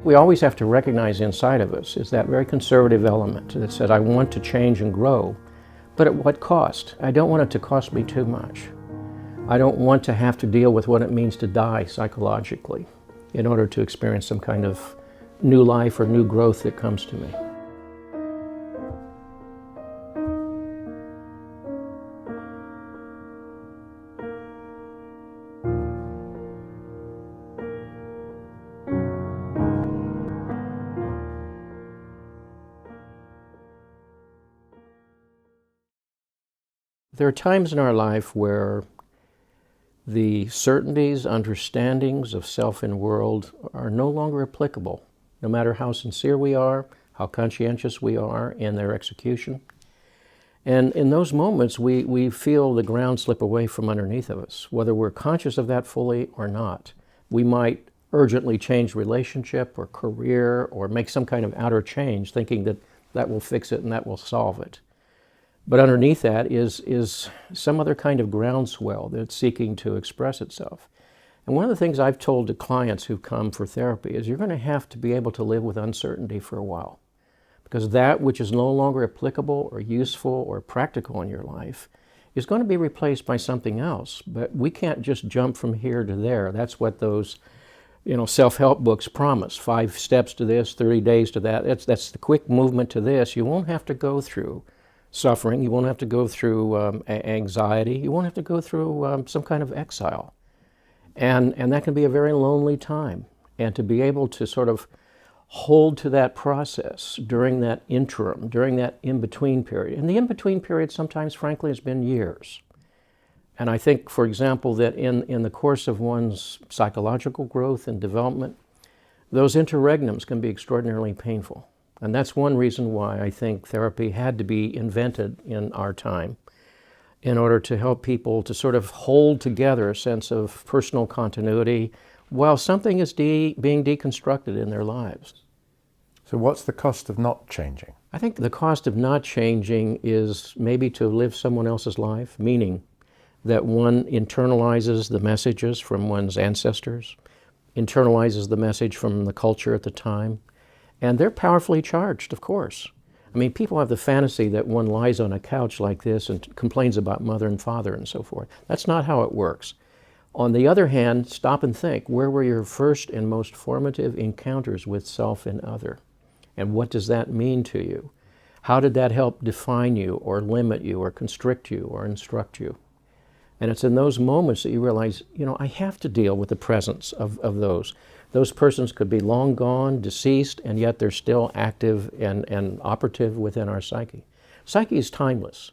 We always have to recognize inside of us is that very conservative element that says, I want to change and grow, but at what cost? I don't want it to cost me too much. I don't want to have to deal with what it means to die psychologically in order to experience some kind of new life or new growth that comes to me. There are times in our life where the certainties, understandings of self and world are no longer applicable, no matter how sincere we are, how conscientious we are in their execution. And in those moments, we feel the ground slip away from underneath of us, whether we're conscious of that fully or not. We might urgently change relationship or career or make some kind of outer change, thinking that that will fix it and that will solve it. But underneath that is some other kind of groundswell that's seeking to express itself. And one of the things I've told to clients who come for therapy is you're going to have to be able to live with uncertainty for a while. Because that which is no longer applicable or useful or practical in your life is going to be replaced by something else. But we can't just jump from here to there. That's what those self-help books promise. 5 steps to this, 30 days to that. That's the quick movement to this. You won't have to go through suffering. You won't have to go through anxiety. You won't have to go through some kind of exile. And that can be a very lonely time. And to be able to sort of hold to that process during that interim, during that in-between period. And the in-between period sometimes, frankly, has been years. And I think, for example, that in the course of one's psychological growth and development, those interregnums can be extraordinarily painful. And that's one reason why I think therapy had to be invented in our time in order to help people to sort of hold together a sense of personal continuity while something is being deconstructed in their lives. So what's the cost of not changing? I think the cost of not changing is maybe to live someone else's life, meaning that one internalizes the messages from one's ancestors, internalizes the message from the culture at the time. And they're powerfully charged, of course. I mean, people have the fantasy that one lies on a couch like this and complains about mother and father and so forth. That's not how it works. On the other hand, stop and think, where were your first and most formative encounters with self and other? And what does that mean to you? How did that help define you or limit you or constrict you or instruct you? And it's in those moments that you realize, I have to deal with the presence of those. Those persons could be long gone, deceased, and yet they're still active and operative within our psyche. Psyche is timeless.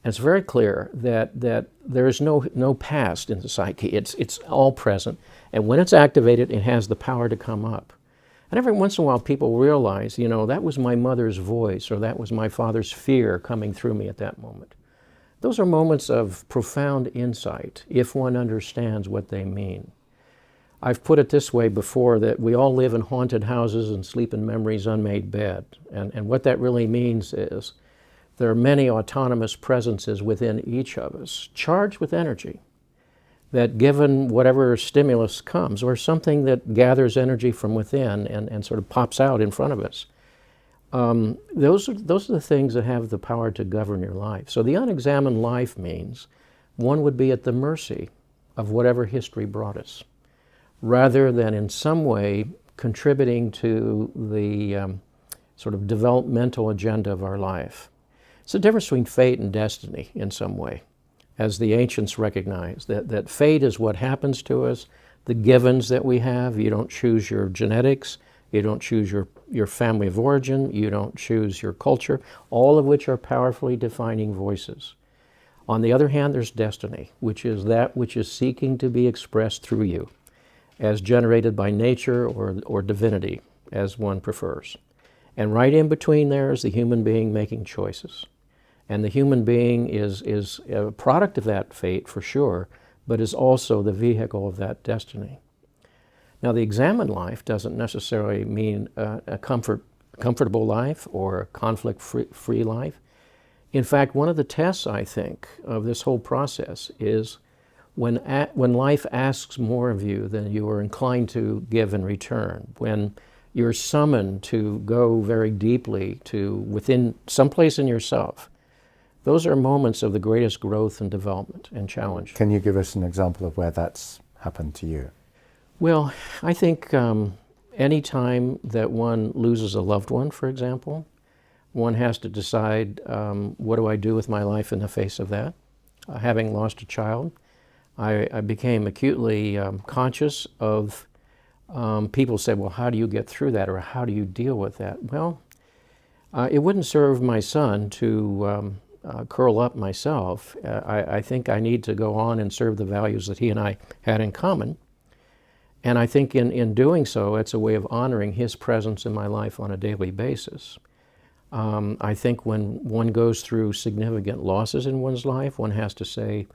And it's very clear that there is no past in the psyche. It's all present. And when it's activated, it has the power to come up. And every once in a while, people realize, that was my mother's voice, or that was my father's fear coming through me at that moment. Those are moments of profound insight, if one understands what they mean. I've put it this way before, that we all live in haunted houses and sleep in memory's unmade bed. And what that really means is there are many autonomous presences within each of us, charged with energy, that given whatever stimulus comes, or something that gathers energy from within and sort of pops out in front of us, those are the things that have the power to govern your life. So the unexamined life means one would be at the mercy of whatever history brought us, rather than in some way contributing to the sort of developmental agenda of our life. It's the difference between fate and destiny in some way, as the ancients recognized, that fate is what happens to us, the givens that we have. You don't choose your genetics, you don't choose your family of origin, you don't choose your culture, all of which are powerfully defining voices. On the other hand, there's destiny, which is that which is seeking to be expressed through you, as generated by nature or divinity, as one prefers. And right in between there is the human being making choices. And the human being is a product of that fate, for sure, but is also the vehicle of that destiny. Now, the examined life doesn't necessarily mean a comfortable life or a conflict-free life. In fact, one of the tests, I think, of this whole process is when life asks more of you than you are inclined to give in return, when you're summoned to go very deeply to within some place in yourself. Those are moments of the greatest growth and development and challenge. Can you give us an example of where that's happened to you? Well, I think any time that one loses a loved one, for example, one has to decide, what do I do with my life in the face of that? Having lost a child, I became acutely conscious of people said, well, how do you get through that, or how do you deal with that? Well, it wouldn't serve my son to curl up myself. I think I need to go on and serve the values that he and I had in common. And I think in doing so, it's a way of honoring his presence in my life on a daily basis. I think when one goes through significant losses in one's life, one has to say,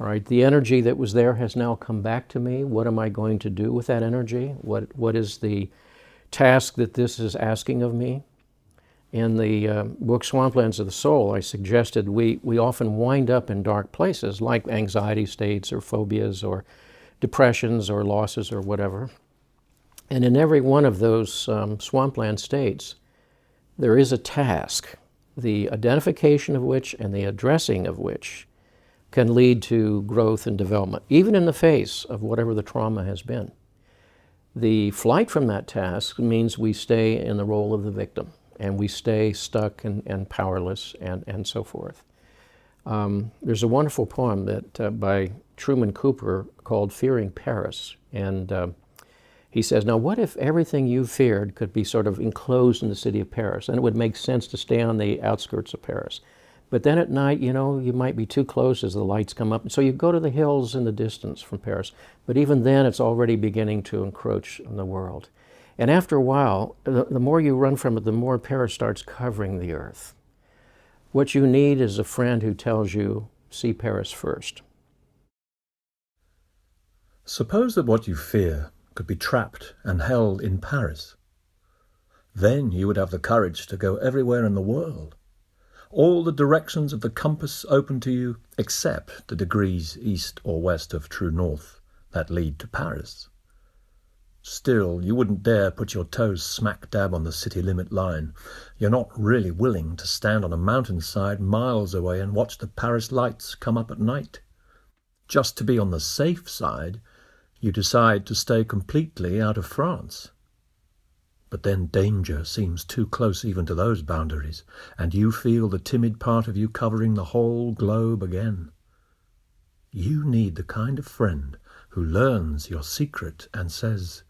all right, the energy that was there has now come back to me. What am I going to do with that energy? What is the task that this is asking of me? In the book Swamplands of the Soul, I suggested we often wind up in dark places like anxiety states or phobias or depressions or losses or whatever. And in every one of those swampland states, there is a task, the identification of which and the addressing of which can lead to growth and development, even in the face of whatever the trauma has been. The flight from that task means we stay in the role of the victim, and we stay stuck and powerless and so forth. There's a wonderful poem that by Truman Cooper called Fearing Paris, and he says, now what if everything you feared could be sort of enclosed in the city of Paris? And it would make sense to stay on the outskirts of Paris. But then at night, you know, you might be too close as the lights come up. So you go to the hills in the distance from Paris. But even then, it's already beginning to encroach on the world. And after a while, the more you run from it, the more Paris starts covering the earth. What you need is a friend who tells you, see Paris first. Suppose that what you fear could be trapped and held in Paris. Then you would have the courage to go everywhere in the world. All the directions of the compass open to you, except the degrees east or west of true north that lead to Paris. Still, you wouldn't dare put your toes smack dab on the city limit line. You're not really willing to stand on a mountainside miles away and watch the Paris lights come up at night. Just to be on the safe side, you decide to stay completely out of France. But then danger seems too close even to those boundaries, and you feel the timid part of you covering the whole globe again. You need the kind of friend who learns your secret and says,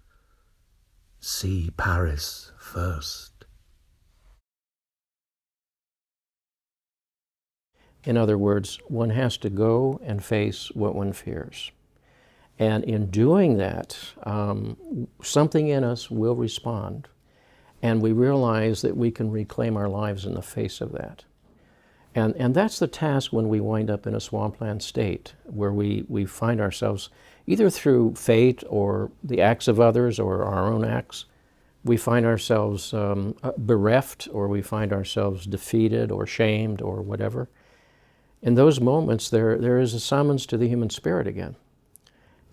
see Paris first. In other words, one has to go and face what one fears. And in doing that, something in us will respond. And we realize that we can reclaim our lives in the face of that. And that's the task when we wind up in a swampland state, where we find ourselves, either through fate or the acts of others or our own acts, we find ourselves bereft, or we find ourselves defeated or shamed or whatever. In those moments, there is a summons to the human spirit again.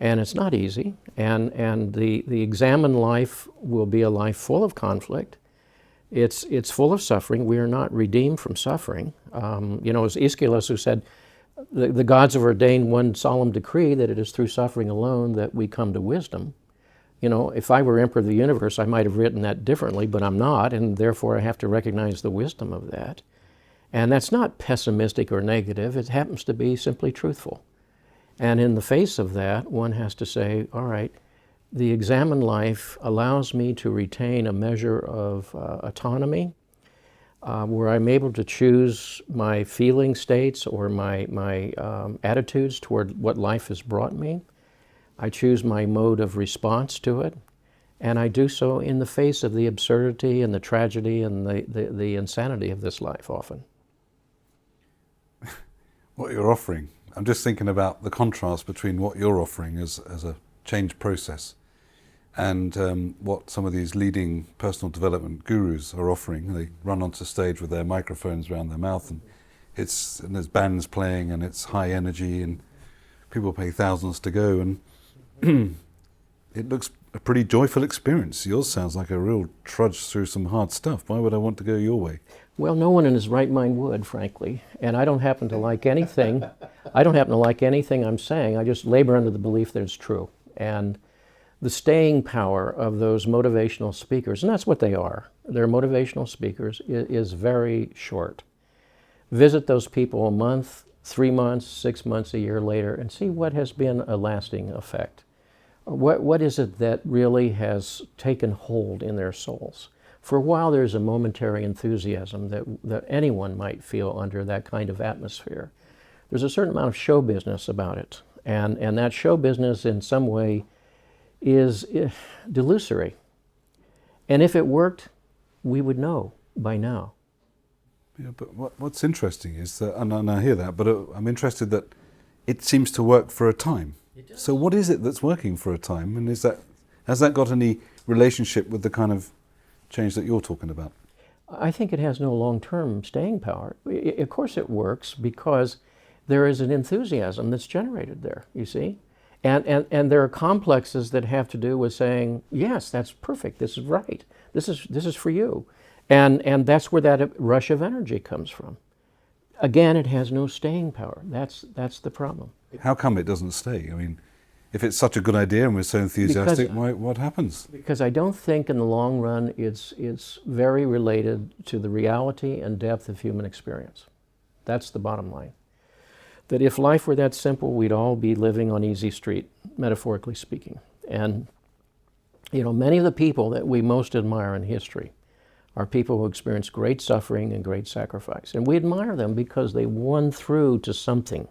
And it's not easy, and the examined life will be a life full of conflict. It's full of suffering. We are not redeemed from suffering. You know, it was Aeschylus who said, the gods have ordained one solemn decree that it is through suffering alone that we come to wisdom. You know, if I were emperor of the universe, I might have written that differently, but I'm not, and therefore I have to recognize the wisdom of that. And that's not pessimistic or negative. It happens to be simply truthful. And in the face of that, one has to say, all right, the examined life allows me to retain a measure of autonomy, where I'm able to choose my feeling states or my attitudes toward what life has brought me. I choose my mode of response to it, and I do so in the face of the absurdity and the tragedy and the insanity of this life often. What you're offering, I'm just thinking about the contrast between what you're offering as a change process and what some of these leading personal development gurus are offering. They run onto stage with their microphones around their mouth, and there's bands playing, and it's high energy, and people pay thousands to go, and it looks a pretty joyful experience. Yours sounds like a real trudge through some hard stuff. Why would I want to go your way? Well, no one in his right mind would, frankly. And I don't happen to like anything. I don't happen to like anything I'm saying. I just labor under the belief that it's true. And the staying power of those motivational speakers, and that's what they are, they're motivational speakers, is very short. Visit those people a month, 3 months, 6 months, a year later, and see what has been a lasting effect. What is it that really has taken hold in their souls? For a while, there's a momentary enthusiasm that anyone might feel under that kind of atmosphere. There's a certain amount of show business about it, and that show business in some way is delusory. And if it worked, we would know by now. Yeah, but what's interesting is that, and I hear that, but I'm interested that it seems to work for a time. So what is it that's working for a time, and has that got any relationship with the kind of change that you're talking about? I think it has no long-term staying power. Of course it works because there is an enthusiasm that's generated there, you see? And there are complexes that have to do with saying, yes, that's perfect, this is right, this is for you. And that's where that rush of energy comes from. Again, it has no staying power. That's the problem. How come it doesn't stay? I mean, if it's such a good idea and we're so enthusiastic, what happens? Because I don't think in the long run it's very related to the reality and depth of human experience. That's the bottom line. That if life were that simple, we'd all be living on easy street, metaphorically speaking. And, you know, many of the people that we most admire in history are people who experience great suffering and great sacrifice. And we admire them because they won through to something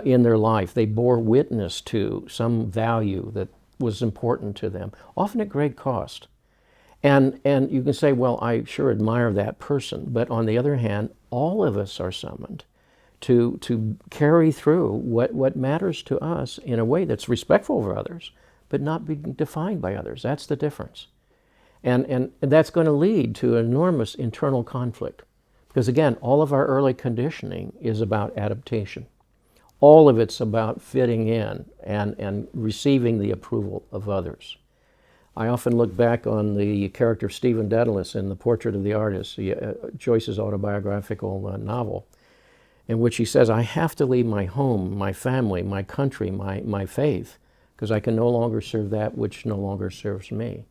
in their life. They bore witness to some value that was important to them, often at great cost. And you can say, well, I sure admire that person. But on the other hand, all of us are summoned to carry through what matters to us in a way that's respectful of others, but not be defined by others. That's the difference. And that's going to lead to enormous internal conflict. Because again, all of our early conditioning is about adaptation. All of it's about fitting in and receiving the approval of others. I often look back on the character Stephen Dedalus in The Portrait of the Artist, Joyce's autobiographical novel, in which he says, I have to leave my home, my family, my country, my faith, because I can no longer serve that which no longer serves me.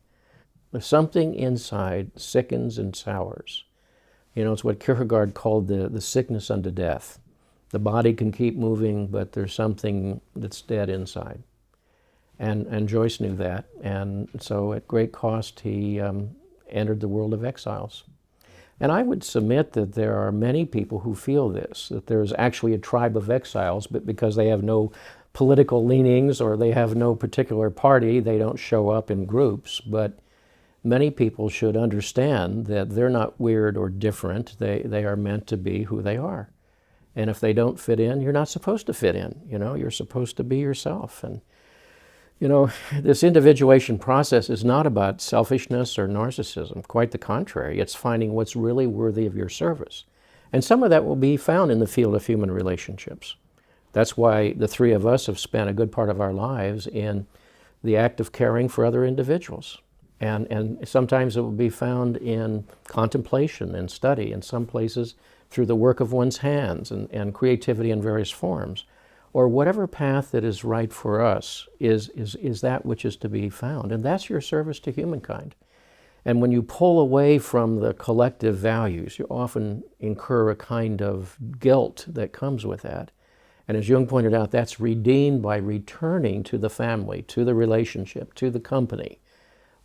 Something inside sickens and sours. You know, it's what Kierkegaard called the sickness unto death. The body can keep moving, but there's something that's dead inside. And Joyce knew that, and so at great cost he entered the world of exiles. And I would submit that there are many people who feel this, that there's actually a tribe of exiles, but because they have no political leanings or they have no particular party, they don't show up in groups. But many people should understand that they're not weird or different. They are meant to be who they are. And if they don't fit in, you're not supposed to fit in. You know, you're supposed to be yourself. And you know, this individuation process is not about selfishness or narcissism. Quite the contrary. It's finding what's really worthy of your service. And some of that will be found in the field of human relationships. That's why the three of us have spent a good part of our lives in the act of caring for other individuals. And sometimes it will be found in contemplation and study, in some places through the work of one's hands and creativity in various forms. Or whatever path that is right for us is that which is to be found. And that's your service to humankind. And when you pull away from the collective values, you often incur a kind of guilt that comes with that. And as Jung pointed out, that's redeemed by returning to the family, to the relationship, to the company,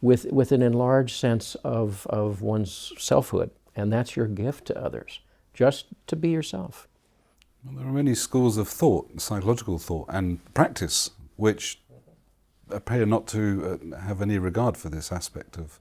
with an enlarged sense of one's selfhood. And that's your gift to others, just to be yourself. Well, there are many schools of thought, psychological thought and practice, which appear not to have any regard for this aspect of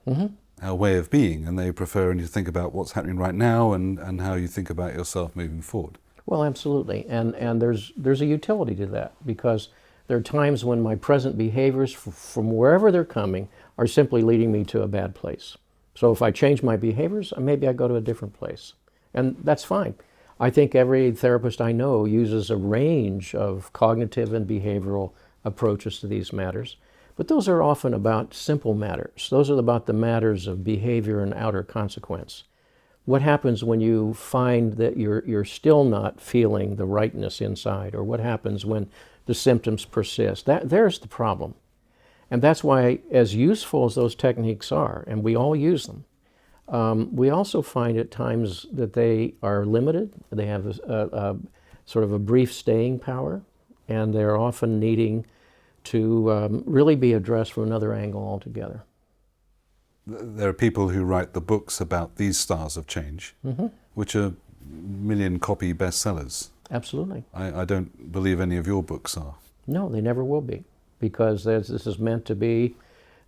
our way of being, and they prefer you to think about what's happening right now and how you think about yourself moving forward. Well, absolutely, and there's a utility to that, because there are times when my present behaviors, from wherever they're coming, are simply leading me to a bad place. So if I change my behaviors, maybe I go to a different place, and that's fine. I think every therapist I know uses a range of cognitive and behavioral approaches to these matters. But those are often about simple matters. Those are about the matters of behavior and outer consequence. What happens when you find that you're still not feeling the rightness inside, or what happens when the symptoms persist? There's the problem. And that's why, as useful as those techniques are, and we all use them, we also find at times that they are limited. They have a sort of a brief staying power, and they're often needing to really be addressed from another angle altogether. There are people who write the books about these styles of change, which are million-copy bestsellers. Absolutely. I don't believe any of your books are. No, they never will be, because this is meant to be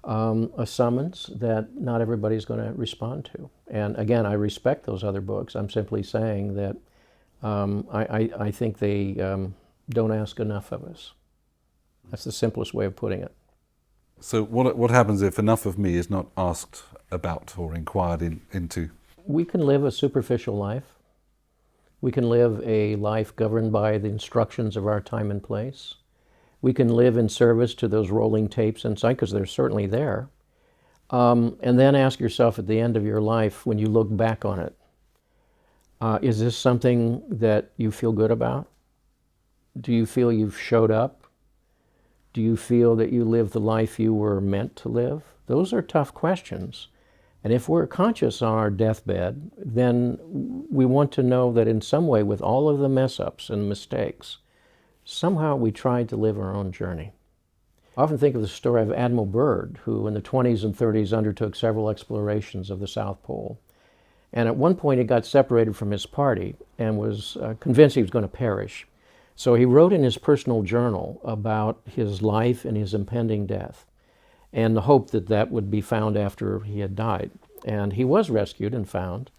a summons that not everybody's going to respond to. And again, I respect those other books. I'm simply saying that I think they don't ask enough of us. That's the simplest way of putting it. So what happens if enough of me is not asked about or inquired into? We can live a superficial life. We can live a life governed by the instructions of our time and place. We can live in service to those rolling tapes inside, because they're certainly there. And then ask yourself at the end of your life, when you look back on it, is this something that you feel good about? Do you feel you've showed up? Do you feel that you lived the life you were meant to live? Those are tough questions. And if we're conscious on our deathbed, then we want to know that in some way, with all of the mess-ups and mistakes, somehow we tried to live our own journey. I often think of the story of Admiral Byrd, who in the 20s and 30s undertook several explorations of the South Pole. And at one point he got separated from his party and was convinced he was going to perish. So he wrote in his personal journal about his life and his impending death, and the hope that that would be found after he had died. And he was rescued and found.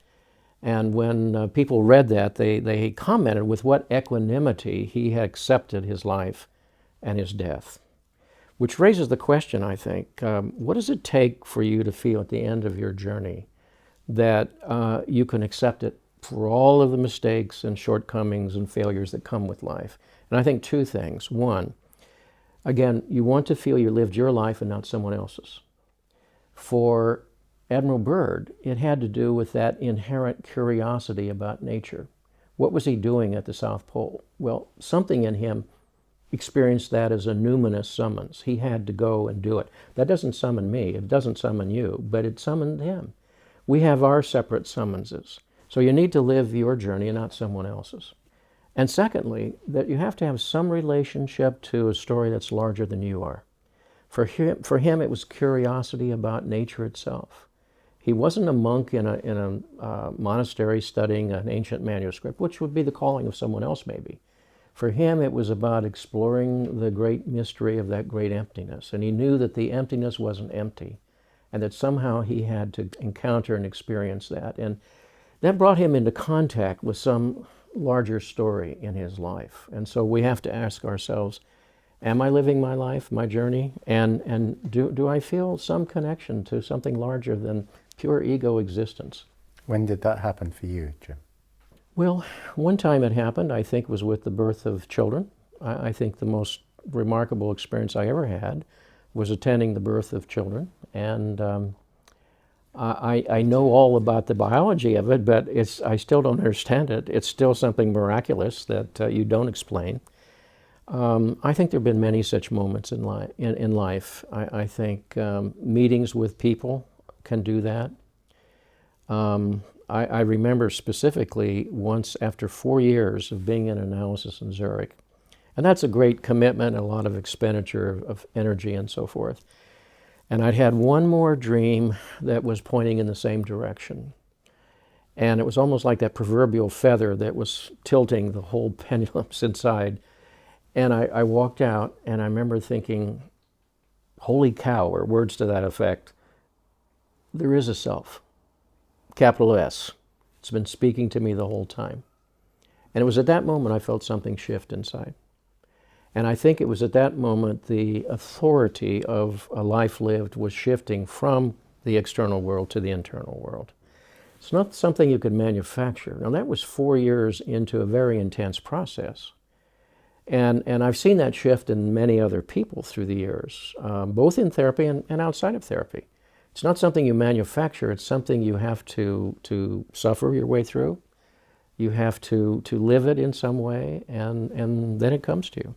And when people read that, they commented with what equanimity he had accepted his life and his death. Which raises the question, I think, what does it take for you to feel at the end of your journey that you can accept it for all of the mistakes and shortcomings and failures that come with life? And I think two things. One, again, you want to feel you lived your life and not someone else's. For Admiral Byrd, it had to do with that inherent curiosity about nature. What was he doing at the South Pole? Well, something in him experienced that as a numinous summons. He had to go and do it. That doesn't summon me, it doesn't summon you, but it summoned him. We have our separate summonses. So you need to live your journey and not someone else's. And secondly, that you have to have some relationship to a story that's larger than you are. For him, it was curiosity about nature itself. He wasn't a monk in a monastery studying an ancient manuscript, which would be the calling of someone else maybe. For him, it was about exploring the great mystery of that great emptiness. And he knew that the emptiness wasn't empty, and that somehow he had to encounter and experience that. And that brought him into contact with some larger story in his life. And so we have to ask ourselves, am I living my life, my journey? And do I feel some connection to something larger than pure ego existence? When did that happen for you, Jim? Well, one time it happened, I think, was with the birth of children. I think the most remarkable experience I ever had was attending the birth of children. And I know all about the biology of it, but I still don't understand it. It's still something miraculous that you don't explain. I think there have been many such moments in life. I think meetings with people can do that. I remember specifically once after 4 years of being in analysis in Zurich, and that's a great commitment, a lot of expenditure of energy and so forth. And I'd had one more dream that was pointing in the same direction. And it was almost like that proverbial feather that was tilting the whole pendulums inside. And I walked out, and I remember thinking, holy cow, or words to that effect, there is a self, capital S. It's been speaking to me the whole time. And it was at that moment I felt something shift inside. And I think it was at that moment the authority of a life lived was shifting from the external world to the internal world. It's not something you could manufacture. Now that was 4 years into a very intense process. And I've seen that shift in many other people through the years, both in therapy and outside of therapy. It's not something you manufacture, it's something you have to suffer your way through. You have to live it in some way, and then it comes to you.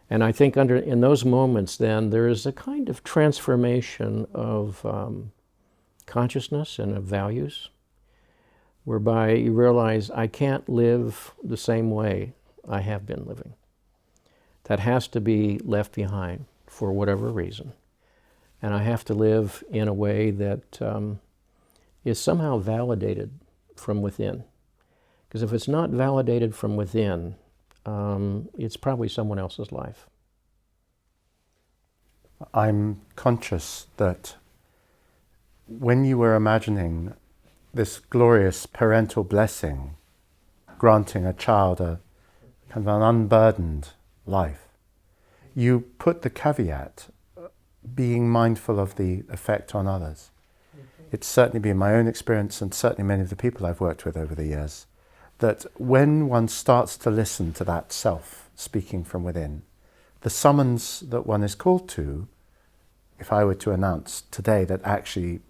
And I think in those moments then, there is a kind of transformation of consciousness and of values, whereby you realize I can't live the same way I have been living. That has to be left behind for whatever reason. And I have to live in a way that is somehow validated from within. Because if it's not validated from within, it's probably someone else's life. I'm conscious that when you were imagining this glorious parental blessing, granting a child a kind of an unburdened life, you put the caveat, being mindful of the effect on others. It's certainly been my own experience, and certainly many of the people I've worked with over the years, that when one starts to listen to that self speaking from within, the summons that one is called to, if I were to announce today that actually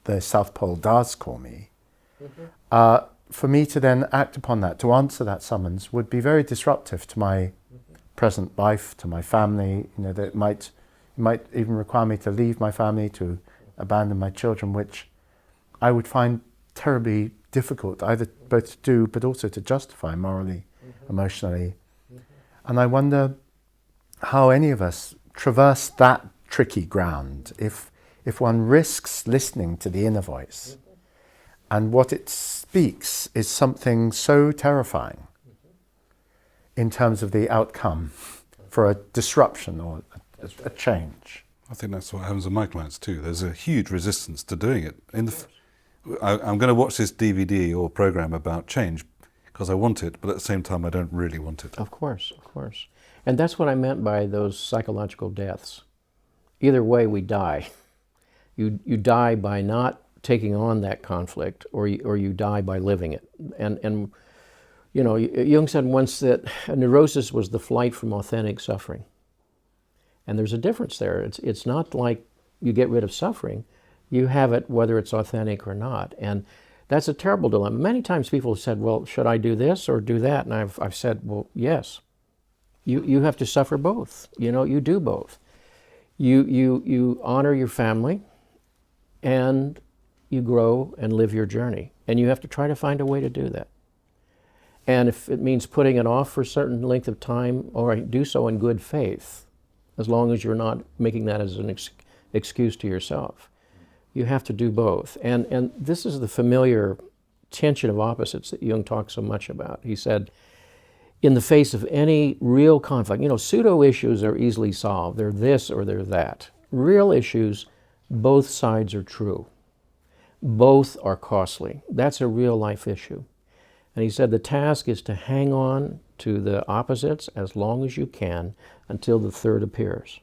the South Pole does call me, for me to then act upon that, to answer that summons, would be very disruptive to my present life, to my family. You know, that it might even require me to leave my family, to abandon my children, which I would find terribly difficult, either both to do but also to justify morally, emotionally. And I wonder how any of us traverse that tricky ground if one risks listening to the inner voice and what it speaks is something so terrifying in terms of the outcome for a disruption or a change. I think that's what happens with my clients too. There's a huge resistance to doing it. I'm going to watch this DVD or program about change because I want it, but at the same time I don't really want it. Of course, of course. And that's what I meant by those psychological deaths. Either way, we die. You die by not taking on that conflict, or you die by living it. And you know, Jung said once that a neurosis was the flight from authentic suffering. And there's a difference there. It's not like you get rid of suffering. You have it whether it's authentic or not. And that's a terrible dilemma. Many times people have said, well, should I do this or do that? And I've said, well, yes. You have to suffer both. You know, you do both. You honor your family and you grow and live your journey. And you have to try to find a way to do that. And if it means putting it off for a certain length of time, all right, do so in good faith, as long as you're not making that as an excuse to yourself. You have to do both. And this is the familiar tension of opposites that Jung talks so much about. He said, in the face of any real conflict, you know, pseudo issues are easily solved. They're this or they're that. Real issues, both sides are true. Both are costly. That's a real life issue. And he said the task is to hang on to the opposites as long as you can until the third appears.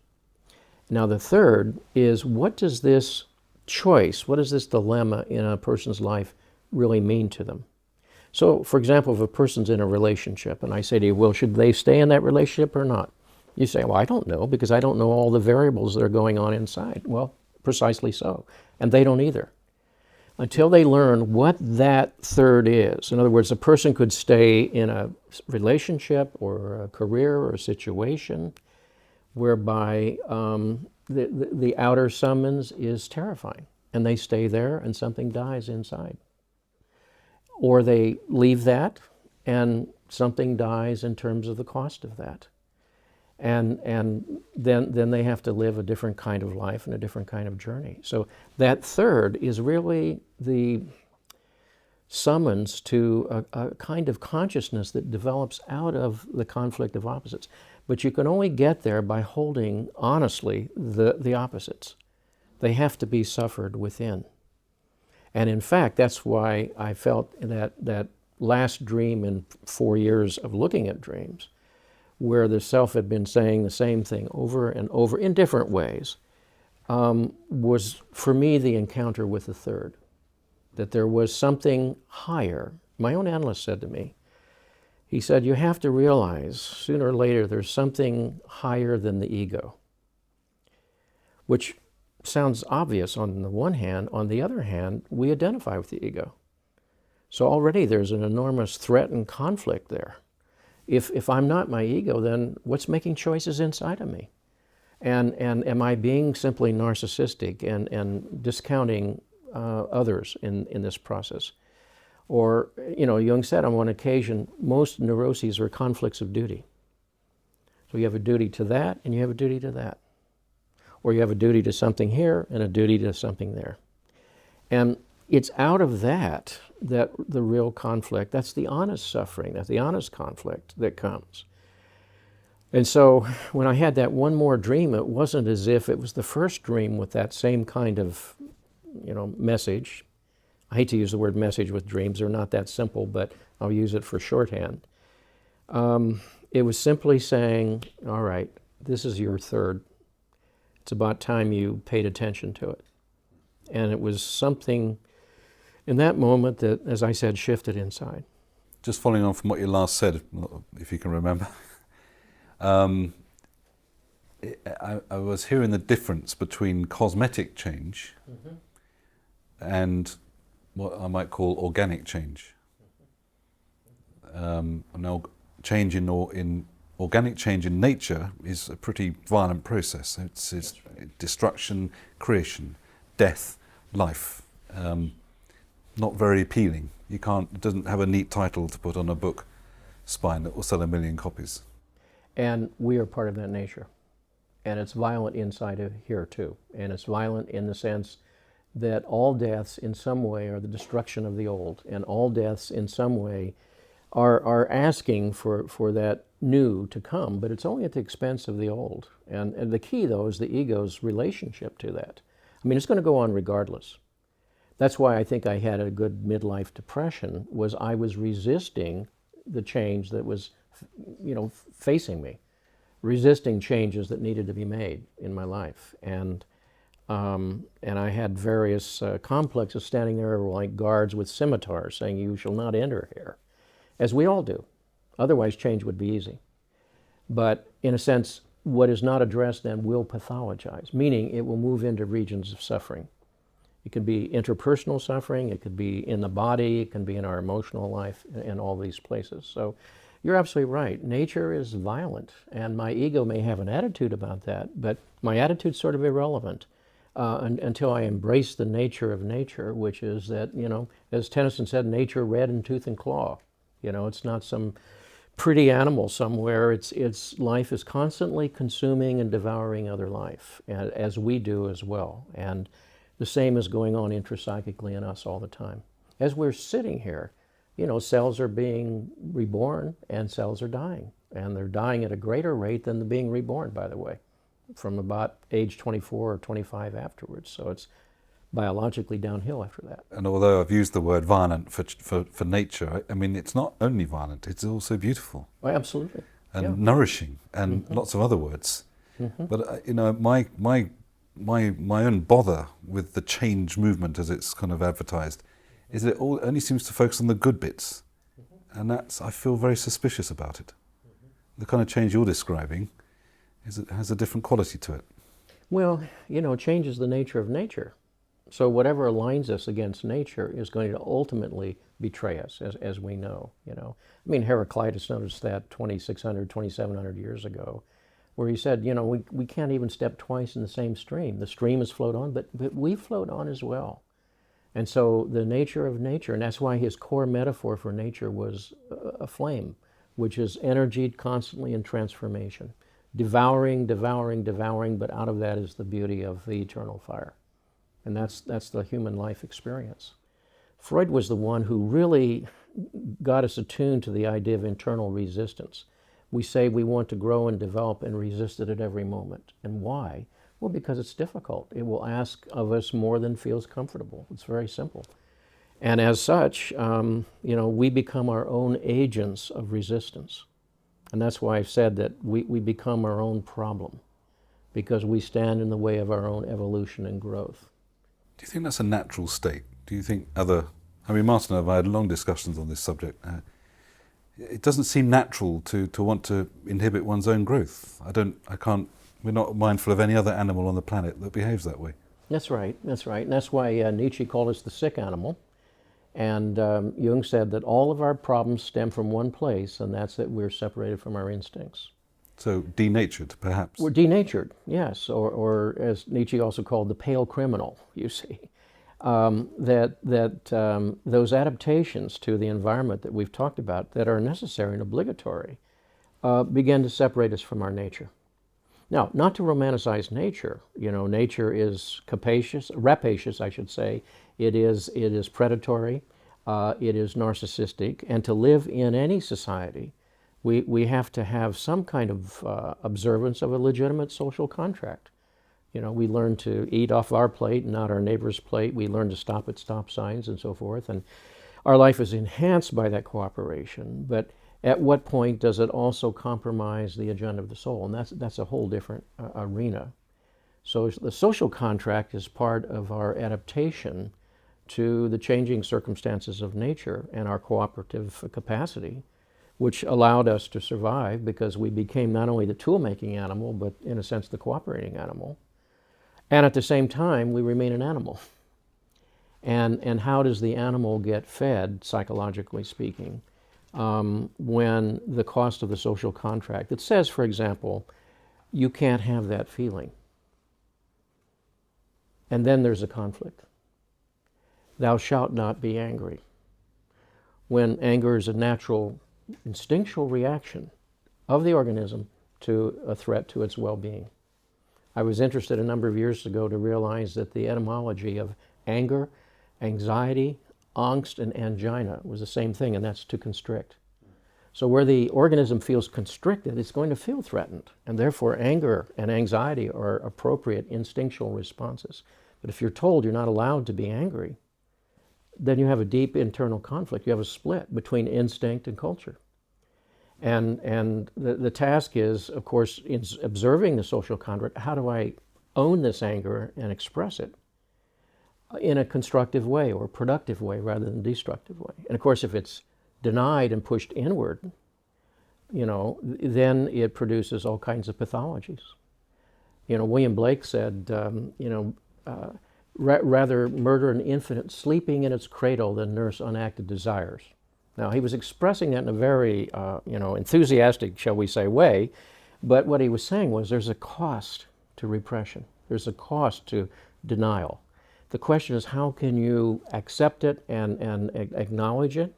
Now the third is, what does this choice, what does this dilemma in a person's life really mean to them? So, for example, if a person's in a relationship and I say to you, well, should they stay in that relationship or not? You say, well, I don't know, because I don't know all the variables that are going on inside. Well, precisely so. And they don't either. Until they learn what that third is. In other words, a person could stay in a relationship or a career or a situation whereby the outer summons is terrifying, and they stay there and something dies inside. Or they leave that and something dies in terms of the cost of that. And then they have to live a different kind of life and a different kind of journey. So that third is really the summons to a kind of consciousness that develops out of the conflict of opposites. But you can only get there by holding honestly the opposites. They have to be suffered within. And in fact, that's why I felt that last dream in 4 years of looking at dreams, where the self had been saying the same thing over and over in different ways, was for me the encounter with the third. That there was something higher. My own analyst said to me, He said, you have to realize sooner or later there's something higher than the ego, which sounds obvious on the one hand. On the other hand, we identify with the ego. So already there's an enormous threat and conflict there. If I'm not my ego, then what's making choices inside of me? And am I being simply narcissistic and discounting others in this process? Or, Jung said on one occasion, most neuroses are conflicts of duty. So you have a duty to that and you have a duty to that. Or you have a duty to something here and a duty to something there. And it's out of that the real conflict, that's the honest suffering, that's the honest conflict that comes. And so when I had that one more dream, it wasn't as if it was the first dream with that same kind of, message. I hate to use the word message with dreams, they're not that simple, but I'll use it for shorthand. It was simply saying, all right, this is your third. It's about time you paid attention to it. And it was something in that moment that, as I said, shifted inside. Just following on from what you last said, if you can remember, I was hearing the difference between cosmetic change and what I might call organic change. Now, change in organic change in nature is a pretty violent process. It's destruction, creation, death, life. Not very appealing. It doesn't have a neat title to put on a book spine that will sell 1 million copies. And we are part of that nature. And it's violent inside of here too. And it's violent in the sense that all deaths in some way are the destruction of the old. And all deaths in some way are asking for that new to come, but it's only at the expense of the old. And the key though is the ego's relationship to that. I mean, it's going to go on regardless. That's why I think I had a good midlife depression, was I was resisting the change that was, facing me, resisting changes that needed to be made in my life. And I had various complexes standing there like guards with scimitars saying, you shall not enter here, as we all do. Otherwise, change would be easy. But in a sense, what is not addressed then will pathologize, meaning it will move into regions of suffering. It could be interpersonal suffering, it could be in the body, it can be in our emotional life, in all these places. So you're absolutely right. Nature is violent, and my ego may have an attitude about that, but my attitude's sort of irrelevant until I embrace the nature of nature, which is that, as Tennyson said, nature red in tooth and claw. It's not some pretty animal somewhere. Its life is constantly consuming and devouring other life, as we do as well. And the same is going on intrapsychically in us all the time. As we're sitting here, cells are being reborn and cells are dying. And they're dying at a greater rate than being reborn, by the way, from about age 24 or 25 afterwards. So it's biologically downhill after that. And although I've used the word violent for nature, I mean, it's not only violent, it's also beautiful. Oh, absolutely. And nourishing, and lots of other words. But, my own bother with the change movement as it's kind of advertised is it only seems to focus on the good bits. And I feel very suspicious about it. The kind of change you're describing has a different quality to it. Well, change is the nature of nature. So whatever aligns us against nature is going to ultimately betray us, as we know. I mean, Heraclitus noticed that 2,600, 2,700 years ago, where he said, we can't even step twice in the same stream. The stream has flowed on, but we float on as well. And so the nature of nature, and that's why his core metaphor for nature was a flame, which is energy constantly in transformation, devouring, devouring, devouring, but out of that is the beauty of the eternal fire. And that's the human life experience. Freud was the one who really got us attuned to the idea of internal resistance. We say we want to grow and develop and resist it at every moment. And why? Well, because it's difficult. It will ask of us more than feels comfortable. It's very simple. And as such, we become our own agents of resistance. And that's why I've said that we become our own problem, because we stand in the way of our own evolution and growth. Do you think that's a natural state? Do you think Martin and I have had long discussions on this subject. it doesn't seem natural to want to inhibit one's own growth. We're not mindful of any other animal on the planet that behaves that way. That's right, that's right. And that's why Nietzsche called us the sick animal. And Jung said that all of our problems stem from one place, and that's that we're separated from our instincts. So denatured, perhaps. We're denatured, yes, or as Nietzsche also called the pale criminal, you see. Those adaptations to the environment that we've talked about that are necessary and obligatory begin to separate us from our nature. Now, not to romanticize nature. Nature is rapacious, I should say. It is predatory. It is narcissistic. And to live in any society, we have to have some kind of observance of a legitimate social contract. We learn to eat off our plate, not our neighbor's plate. We learn to stop at stop signs and so forth. And our life is enhanced by that cooperation. But at what point does it also compromise the agenda of the soul? And that's a whole different arena. So the social contract is part of our adaptation to the changing circumstances of nature and our cooperative capacity, which allowed us to survive because we became not only the tool-making animal, but in a sense the cooperating animal. And at the same time, we remain an animal. And how does the animal get fed, psychologically speaking, when the cost of the social contract, it says, for example, you can't have that feeling. And then there's a conflict. Thou shalt not be angry. When anger is a natural, instinctual reaction of the organism to a threat to its well-being. I was interested a number of years ago to realize that the etymology of anger, anxiety, angst, and angina was the same thing, and that's to constrict. So where the organism feels constricted, it's going to feel threatened, and therefore anger and anxiety are appropriate instinctual responses. But if you're told you're not allowed to be angry, then you have a deep internal conflict. You have a split between instinct and culture. And the task is, of course, in observing the social contract, how do I own this anger and express it in a constructive way or productive way rather than destructive way? And of course, if it's denied and pushed inward, then it produces all kinds of pathologies. William Blake said, rather murder an infant sleeping in its cradle than nurse unacted desires. Now, he was expressing that in a very, enthusiastic, shall we say, way, but what he was saying was there's a cost to repression. There's a cost to denial. The question is, how can you accept it and acknowledge it?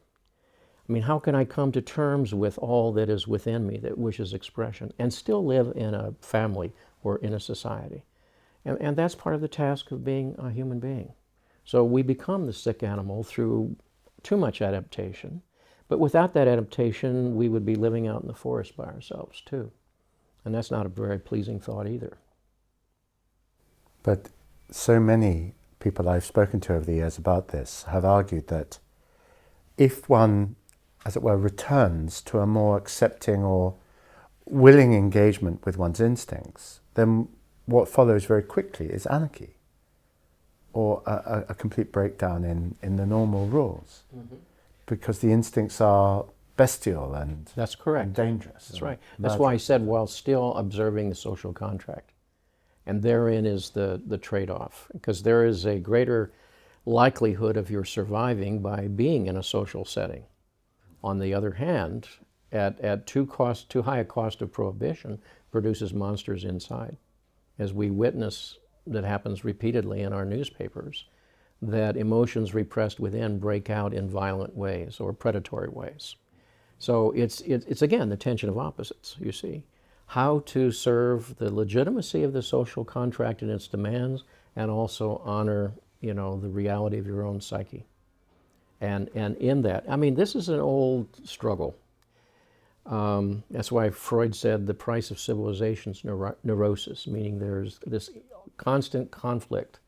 I mean, how can I come to terms with all that is within me that wishes expression and still live in a family or in a society? And that's part of the task of being a human being. So we become the sick animal through too much adaptation, but without that adaptation, we would be living out in the forest by ourselves too. And that's not a very pleasing thought either. But so many people I've spoken to over the years about this have argued that if one, as it were, returns to a more accepting or willing engagement with one's instincts, then what follows very quickly is anarchy or a complete breakdown in the normal rules. Mm-hmm. Because the instincts are bestial and that's correct. And dangerous. That's right. That's why I said while still observing the social contract. And therein is the trade-off, because there is a greater likelihood of your surviving by being in a social setting. On the other hand, at too high a cost of prohibition produces monsters inside. As we witness that happens repeatedly in our newspapers, that emotions repressed within break out in violent ways or predatory ways. So it's again the tension of opposites, you see. How to serve the legitimacy of the social contract and its demands and also honor, the reality of your own psyche. And in that, I mean, this is an old struggle. That's why Freud said the price of civilization is neurosis, meaning there's this constant conflict.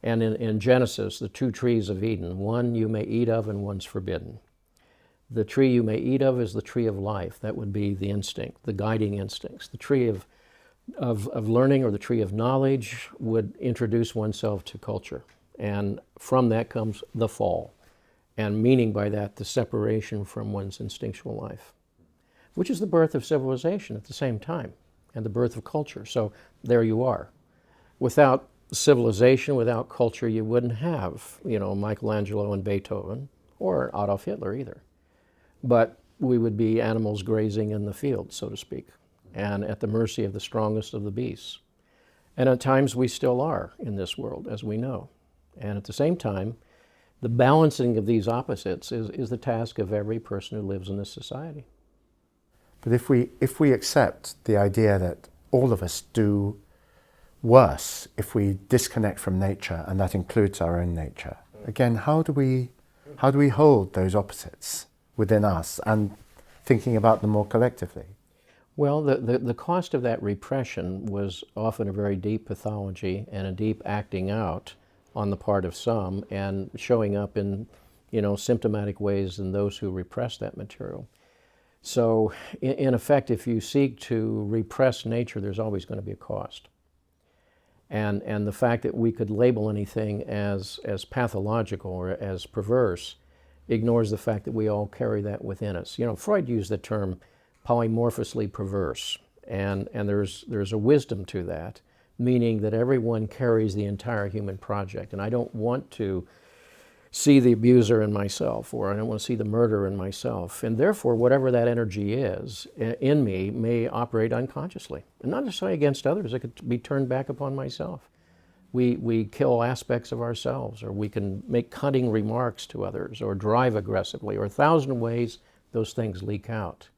And in Genesis, the two trees of Eden, one you may eat of and one's forbidden. The tree you may eat of is the tree of life. That would be the instinct, the guiding instincts. The tree of learning or the tree of knowledge would introduce oneself to culture. And from that comes the fall. and meaning by that the separation from one's instinctual life, which is the birth of civilization at the same time, and the birth of culture. So there you are. Without civilization, without culture, you wouldn't have, Michelangelo and Beethoven, or Adolf Hitler either. But we would be animals grazing in the field, so to speak, and at the mercy of the strongest of the beasts. And at times we still are in this world, as we know. And at the same time, the balancing of these opposites is the task of every person who lives in this society. But if we accept the idea that all of us do worse if we disconnect from nature, and that includes our own nature, again, how do we hold those opposites within us and thinking about them more collectively? Well, the cost of that repression was often a very deep pathology and a deep acting out on the part of some, and showing up in, symptomatic ways in those who repress that material. So, in effect, if you seek to repress nature, there's always going to be a cost. And the fact that we could label anything as pathological or as perverse ignores the fact that we all carry that within us. Freud used the term polymorphously perverse, and there's a wisdom to that, meaning that everyone carries the entire human project. And I don't want to see the abuser in myself, or I don't want to see the murderer in myself. And therefore, whatever that energy is in me may operate unconsciously, and not necessarily against others. It could be turned back upon myself. We kill aspects of ourselves, or we can make cutting remarks to others, or drive aggressively, or 1,000 ways those things leak out.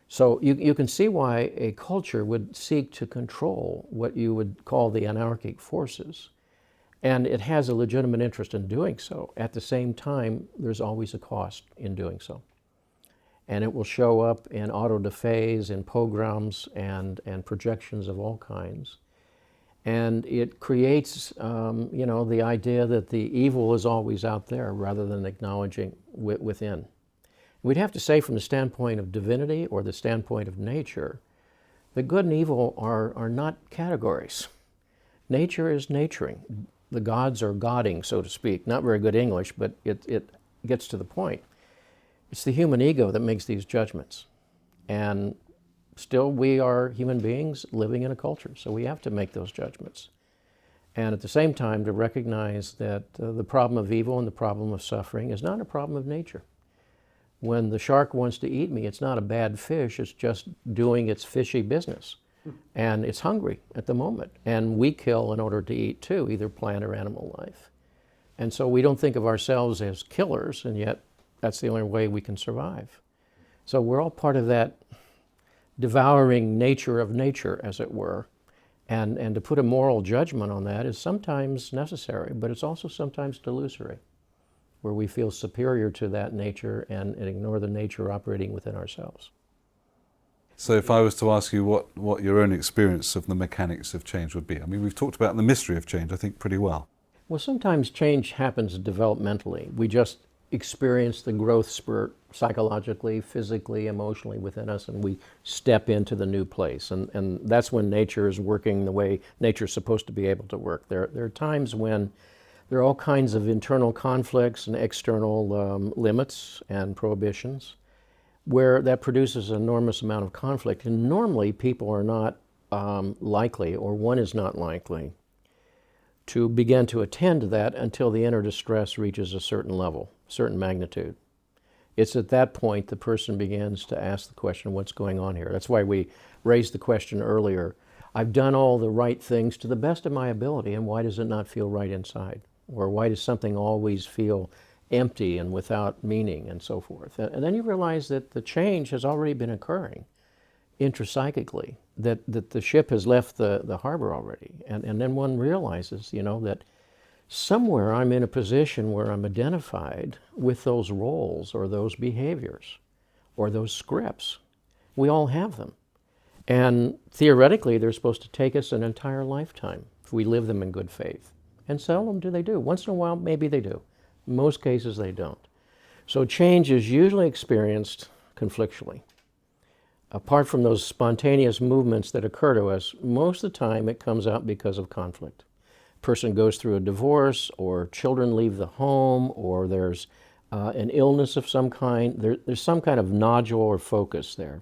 So you can see why a culture would seek to control what you would call the anarchic forces. And it has a legitimate interest in doing so. At the same time, there's always a cost in doing so. And it will show up in auto-da-fés, in pogroms, and projections of all kinds. And it creates, the idea that the evil is always out there rather than acknowledging within. We'd have to say, from the standpoint of divinity or the standpoint of nature, that good and evil are not categories. Nature is naturing. The gods are godding, so to speak. Not very good English, but it gets to the point. It's the human ego that makes these judgments. And still, we are human beings living in a culture, so we have to make those judgments. And at the same time, to recognize that the problem of evil and the problem of suffering is not a problem of nature. When the shark wants to eat me, it's not a bad fish, it's just doing its fishy business. And it's hungry at the moment. And we kill in order to eat too, either plant or animal life. And so we don't think of ourselves as killers, and yet that's the only way we can survive. So we're all part of that devouring nature of nature, as it were. And to put a moral judgment on that is sometimes necessary, but it's also sometimes delusory, where we feel superior to that nature and ignore the nature operating within ourselves. So if I was to ask you what your own experience of the mechanics of change would be, I mean, we've talked about the mystery of change, I think, pretty well. Well, sometimes change happens developmentally. We just experience the growth spurt psychologically, physically, emotionally within us, and we step into the new place. And that's when nature is working the way nature's supposed to be able to work. There are times when there are all kinds of internal conflicts and external limits and prohibitions, where that produces an enormous amount of conflict. And normally people are not likely, or one is not likely, to begin to attend to that until the inner distress reaches a certain level, certain magnitude. It's at that point the person begins to ask the question, what's going on here? That's why we raised the question earlier. I've done all the right things to the best of my ability, and why does it not feel right inside? Or why does something always feel empty and without meaning, and so forth? And then you realize that the change has already been occurring intrapsychically, that the ship has left the harbor already. And then one realizes, that somewhere I'm in a position where I'm identified with those roles or those behaviors or those scripts. We all have them. And theoretically, they're supposed to take us an entire lifetime if we live them in good faith. And seldom do they do. Once in a while, maybe they do. In most cases, they don't. So change is usually experienced conflictually. Apart from those spontaneous movements that occur to us, most of the time it comes out because of conflict. Person goes through a divorce, or children leave the home, or there's an illness of some kind. There's some kind of nodule or focus there.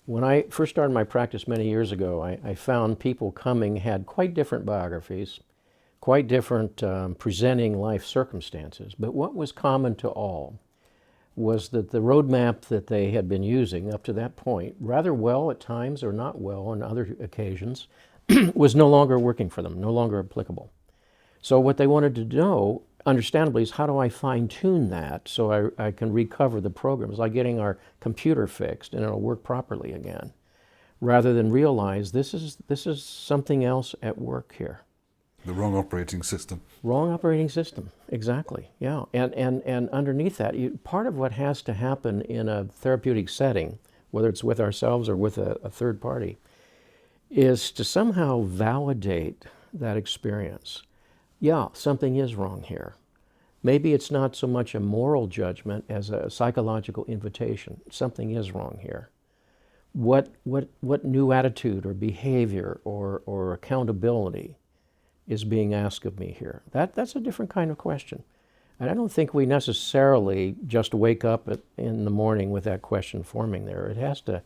When I first started my practice many years ago, I found people coming had quite different biographies, quite different presenting life circumstances. But what was common to all was that the roadmap that they had been using up to that point, rather well at times or not well on other occasions, was no longer working for them, no longer applicable. So what they wanted to know, understandably, is how do I fine-tune that so I can recover the program? It's like getting our computer fixed and it'll work properly again, rather than realize this is something else at work here. The wrong operating system. Wrong operating system, exactly, yeah. And underneath that, part of what has to happen in a therapeutic setting, whether it's with ourselves or with a third party, is to somehow validate that experience. Yeah, something is wrong here. Maybe it's not so much a moral judgment as a psychological invitation. Something is wrong here. What new attitude or behavior or accountability is being asked of me here? That's a different kind of question. And I don't think we necessarily just wake up in the morning with that question forming there. It has to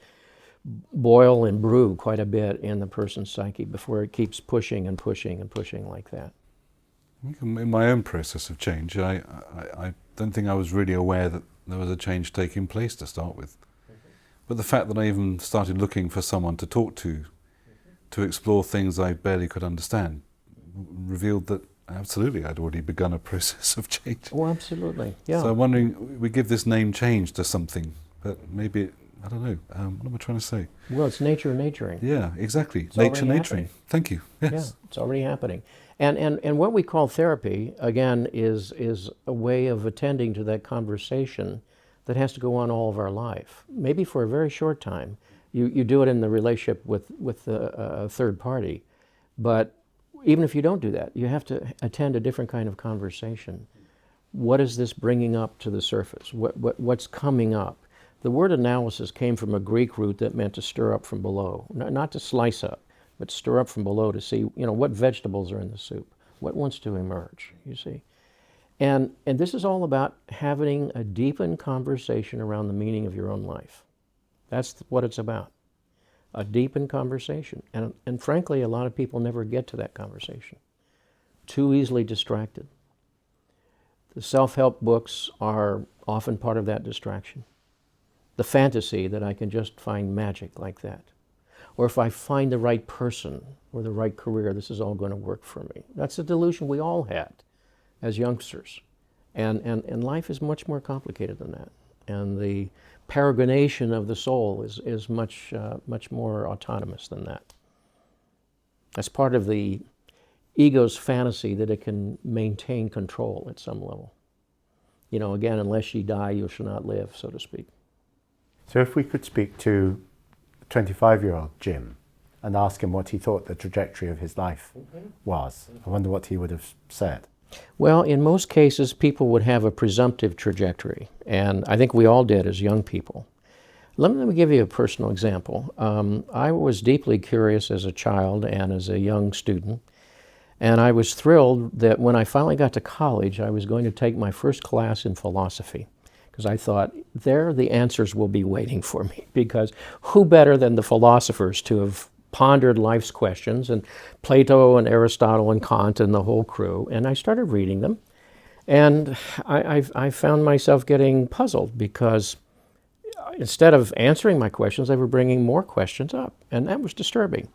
boil and brew quite a bit in the person's psyche before it keeps pushing and pushing and pushing like that. In my own process of change, I don't think I was really aware that there was a change taking place to start with. But the fact that I even started looking for someone to talk to explore things I barely could understand, revealed that absolutely I'd already begun a process of change. Oh, absolutely, yeah. So I'm wondering, we give this name change to something, but maybe, I don't know, what am I trying to say? Well, it's nature naturing. Yeah, exactly. It's Nature already naturing. happening. Thank you. Yes. Yeah, it's already happening. And what we call therapy, again, is a way of attending to that conversation that has to go on all of our life. Maybe for a very short time. You do it in the relationship with a third party. But even if you don't do that, you have to attend a different kind of conversation. What is this bringing up to the surface? What's coming up? The word analysis came from a Greek root that meant to stir up from below, not to slice up, but stir up from below to see, what vegetables are in the soup, what wants to emerge, you see. And this is all about having a deepened conversation around the meaning of your own life. That's what it's about, a deepened conversation. And frankly, a lot of people never get to that conversation, too easily distracted. The self-help books are often part of that distraction. The fantasy that I can just find magic like that. Or if I find the right person or the right career, this is all going to work for me. That's a delusion we all had as youngsters. And life is much more complicated than that. And the peregrination of the soul is much more autonomous than that. That's part of the ego's fantasy that it can maintain control at some level. Again, unless ye die, you shall not live, so to speak. So if we could speak to 25-year-old Jim and ask him what he thought the trajectory of his life was, I wonder what he would have said. Well, in most cases, people would have a presumptive trajectory, and I think we all did as young people. Let me give you a personal example. I was deeply curious as a child and as a young student, and I was thrilled that when I finally got to college, I was going to take my first class in philosophy. Because I thought, there the answers will be waiting for me, because who better than the philosophers to have pondered life's questions, and Plato and Aristotle and Kant and the whole crew. And I started reading them, and I found myself getting puzzled, because instead of answering my questions, they were bringing more questions up, and that was disturbing.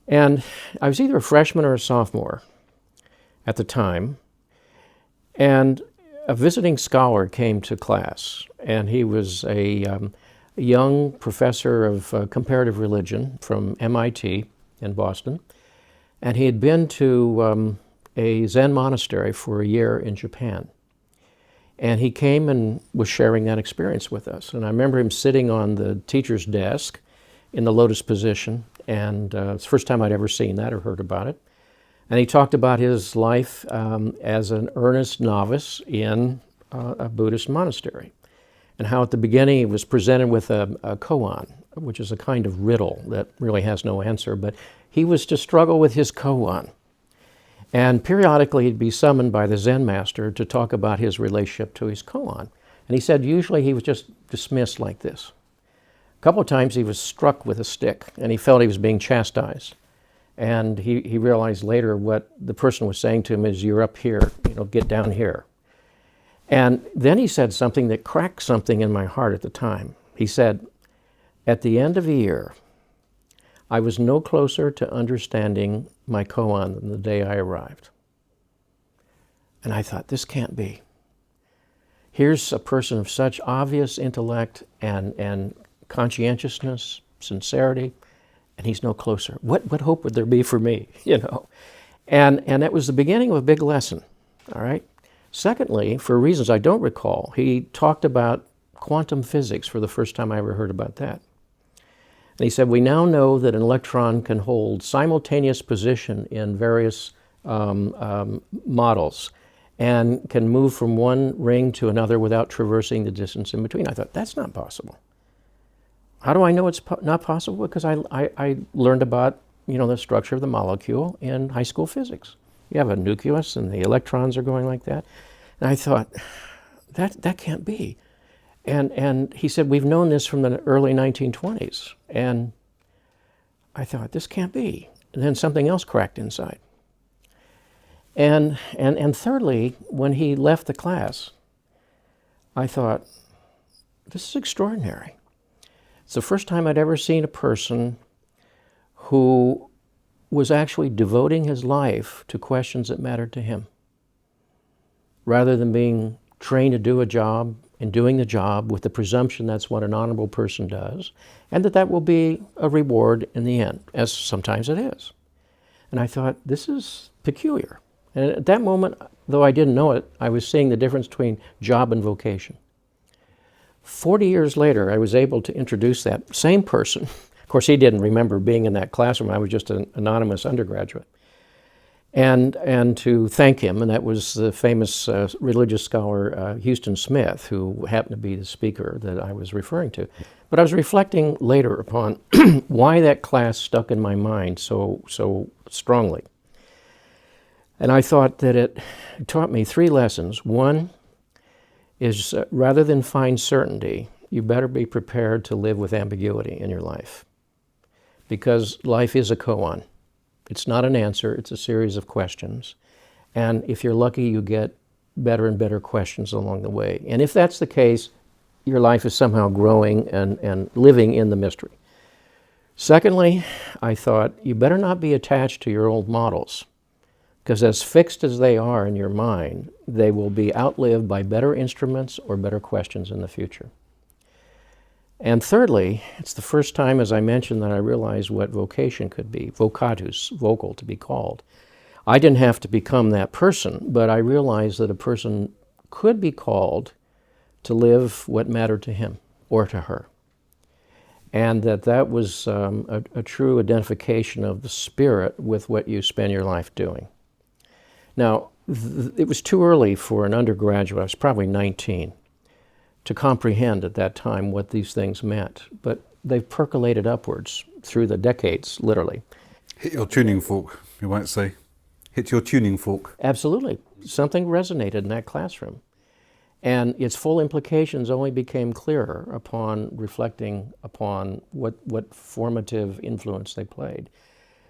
And I was either a freshman or a sophomore at the time, and a visiting scholar came to class, and he was a young professor of comparative religion from MIT in Boston, and he had been to a Zen monastery for a year in Japan. And he came and was sharing that experience with us. And I remember him sitting on the teacher's desk in the lotus position, and it's the first time I'd ever seen that or heard about it. And he talked about his life as an earnest novice in a Buddhist monastery, and how at the beginning he was presented with a koan, which is a kind of riddle that really has no answer, but he was to struggle with his koan. And periodically he'd be summoned by the Zen master to talk about his relationship to his koan. And he said usually he was just dismissed like this. A couple of times he was struck with a stick and he felt he was being chastised. And he realized later what the person was saying to him is, you're up here, get down here. And then he said something that cracked something in my heart at the time. He said, at the end of a year, I was no closer to understanding my koan than the day I arrived. And I thought, this can't be. Here's a person of such obvious intellect and conscientiousness, sincerity, and he's no closer. What hope would there be for me, And that was the beginning of a big lesson, all right? Secondly, for reasons I don't recall, he talked about quantum physics for the first time I ever heard about that. And he said, we now know that an electron can hold simultaneous position in various models and can move from one ring to another without traversing the distance in between. I thought, that's not possible. How do I know it's not possible? Because I learned about the structure of the molecule in high school physics. You have a nucleus and the electrons are going like that. And I thought, that can't be. And he said, we've known this from the early 1920s. And I thought, this can't be. And then something else cracked inside. And thirdly, when he left the class, I thought, this is extraordinary. It's the first time I'd ever seen a person who was actually devoting his life to questions that mattered to him, rather than being trained to do a job and doing the job with the presumption that's what an honorable person does, and that will be a reward in the end, as sometimes it is. And I thought, this is peculiar. And at that moment, though I didn't know it, I was seeing the difference between job and vocation. 40 years later, I was able to introduce that same person. Of course, he didn't remember being in that classroom. I was just an anonymous undergraduate. And to thank him, and that was the famous religious scholar Houston Smith, who happened to be the speaker that I was referring to. But I was reflecting later upon why that class stuck in my mind so strongly. And I thought that it taught me 3 lessons. One is rather than find certainty, you better be prepared to live with ambiguity in your life. Because life is a koan. It's not an answer, it's a series of questions. And if you're lucky, you get better and better questions along the way. And if that's the case, your life is somehow growing and living in the mystery. Secondly, I thought, you better not be attached to your old models, because as fixed as they are in your mind, they will be outlived by better instruments or better questions in the future. And thirdly, it's the first time, as I mentioned, that I realized what vocation could be, vocatus, vocal, to be called. I didn't have to become that person, but I realized that a person could be called to live what mattered to him or to her. And that was a true identification of the spirit with what you spend your life doing. Now, it was too early for an undergraduate, I was probably 19, to comprehend at that time what these things meant. But they've percolated upwards through the decades, literally. Hit your tuning fork, you might say. Hit your tuning fork. Absolutely. Something resonated in that classroom. And its full implications only became clearer upon reflecting upon what formative influence they played.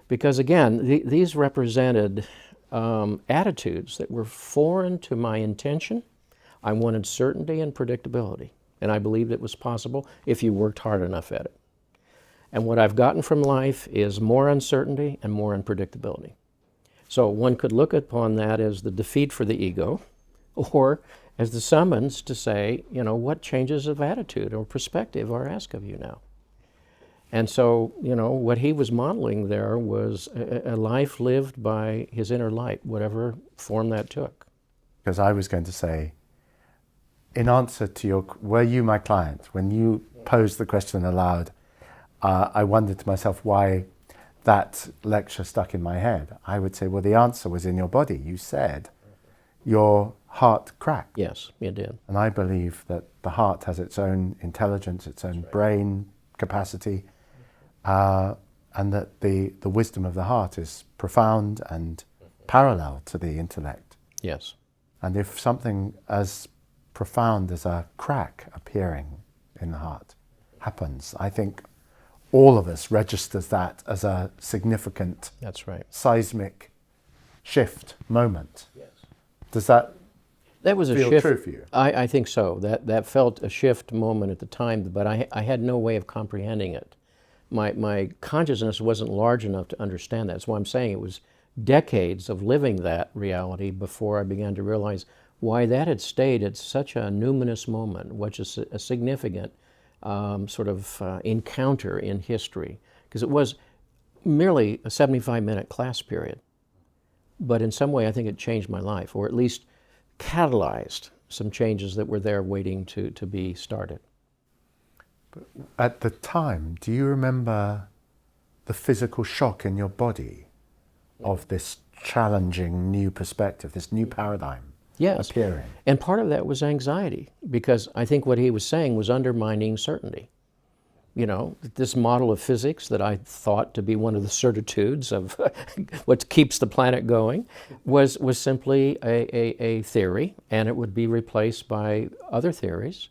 Because again, these represented attitudes that were foreign to my intention. I wanted certainty and predictability, and I believed it was possible if you worked hard enough at it. And what I've gotten from life is more uncertainty and more unpredictability. So one could look upon that as the defeat for the ego, or as the summons to say, what changes of attitude or perspective are asked of you now? And so, what he was modeling there was a life lived by his inner light, whatever form that took. Because I was going to say, in answer to were you my client? When you posed the question aloud, I wondered to myself why that lecture stuck in my head. I would say, well, the answer was in your body. You said your heart cracked. Yes, it did. And I believe that the heart has its own intelligence, its own brain capacity, and that the wisdom of the heart is profound and parallel to the intellect. Yes. And if something as profound as a crack appearing in the heart happens, I think all of us registers that as a significant That's right. seismic shift moment. Yes. Does that was a feel shift. true for you? I think so. That felt a shift moment at the time, but I had no way of comprehending it. My consciousness wasn't large enough to understand that. That's why I'm saying it was decades of living that reality before I began to realize why that had stayed at such a numinous moment, which is a significant encounter in history, because it was merely a 75-minute class period. But in some way, I think it changed my life, or at least catalyzed some changes that were there waiting to be started. At the time, do you remember the physical shock in your body of this challenging new perspective, this new paradigm appearing? And part of that was anxiety, because I think what he was saying was undermining certainty. You know, this model of physics that I thought to be one of the certitudes of what keeps the planet going was simply a theory, and it would be replaced by other theories.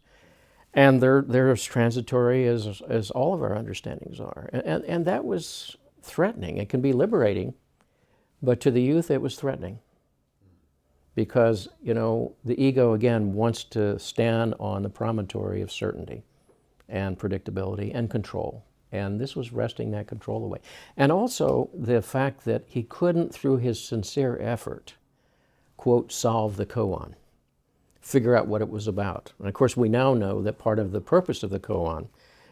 And they're as transitory as all of our understandings are. And that was threatening. It can be liberating, but to the youth it was threatening. Because, you know, the ego, again, wants to stand on the promontory of certainty and predictability and control. And this was wresting that control away. And also the fact that he couldn't, through his sincere effort, quote, solve the koan, figure out what it was about. And of course, we now know that part of the purpose of the koan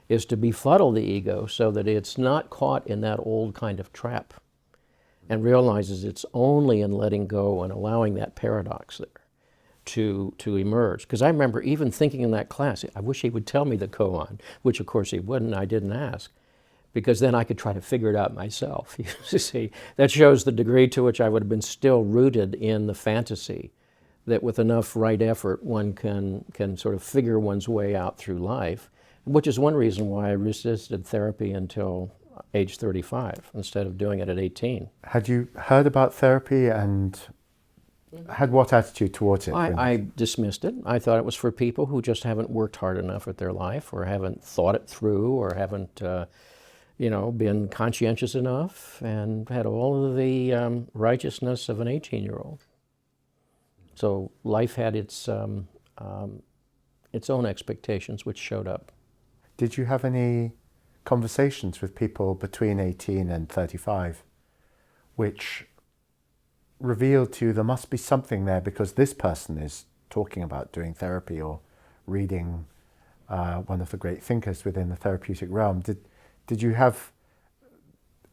is to befuddle the ego so that it's not caught in that old kind of trap and realizes it's only in letting go and allowing that paradox there to emerge. Because I remember even thinking in that class, I wish he would tell me the koan, which of course he wouldn't. I didn't ask, because then I could try to figure it out myself. You see, that shows the degree to which I would have been still rooted in the fantasy that with enough right effort one can sort of figure one's way out through life, which is one reason why I resisted therapy until age 35 instead of doing it at 18. Had you heard about therapy and had what attitude towards it? I dismissed it. I thought it was for people who just haven't worked hard enough at their life, or haven't thought it through, or haven't been conscientious enough and had all of the righteousness of an 18-year-old. So life had its own expectations, which showed up. Did you have any conversations with people between 18 and 35 which revealed to you there must be something there, because this person is talking about doing therapy or reading one of the great thinkers within the therapeutic realm? Did you have,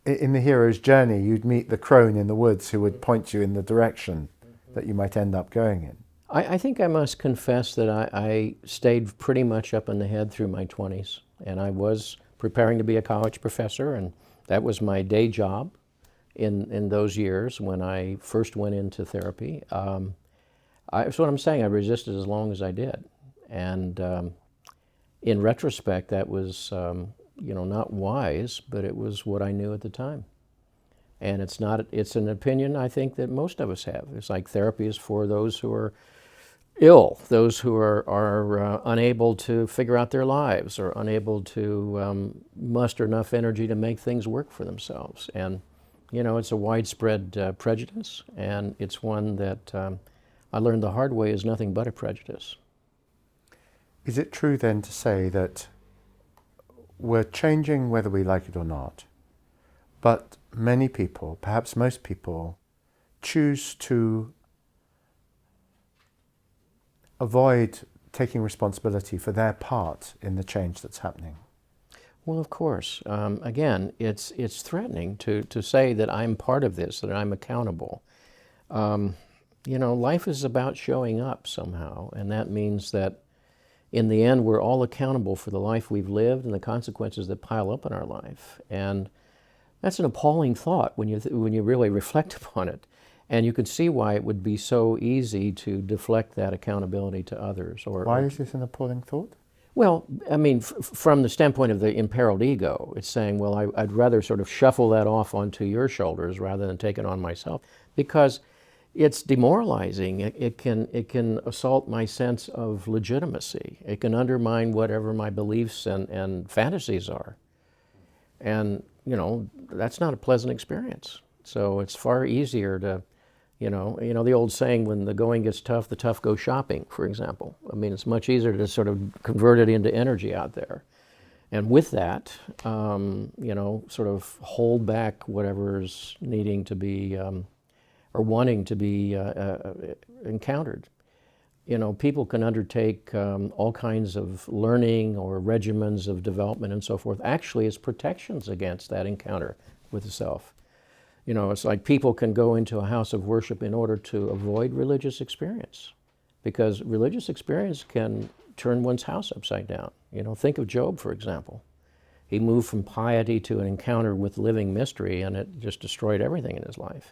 in the hero's journey, you'd meet the crone in the woods who would point you in the direction that you might end up going in? I think I must confess that I stayed pretty much up in the head through my 20s, and I was preparing to be a college professor, and that was my day job in those years when I first went into therapy. That's what I'm saying. I resisted as long as I did, and in retrospect, that was not wise, but it was what I knew at the time. And it's an opinion I think that most of us have. It's like therapy is for those who are ill, those who are unable to figure out their lives, or unable to muster enough energy to make things work for themselves. And, it's a widespread prejudice, and it's one that I learned the hard way is nothing but a prejudice. Is it true then to say that we're changing whether we like it or not, but many people, perhaps most people, choose to avoid taking responsibility for their part in the change that's happening? Well, of course. Again, it's threatening to say that I'm part of this, that I'm accountable. Life is about showing up somehow, and that means that in the end we're all accountable for the life we've lived and the consequences that pile up in our life. And that's an appalling thought when you really reflect upon it. And you can see why it would be so easy to deflect that accountability to others. Why is this an appalling thought? Well, I mean, from the standpoint of the imperiled ego, it's saying, well, I'd rather sort of shuffle that off onto your shoulders rather than take it on myself, because it's demoralizing. It can assault my sense of legitimacy. It can undermine whatever my beliefs and fantasies are. And, you know, that's not a pleasant experience. So it's far easier to, you know, the old saying, when the going gets tough, the tough go shopping, for example. I mean, it's much easier to sort of convert it into energy out there. And with that, you know, sort of hold back whatever's needing to be, or wanting to be encountered. You know, people can undertake all kinds of learning or regimens of development and so forth, actually as protections against that encounter with the self. You know, it's like people can go into a house of worship in order to avoid religious experience, because religious experience can turn one's house upside down. You know, think of Job, for example. He moved from piety to an encounter with living mystery, and it just destroyed everything in his life.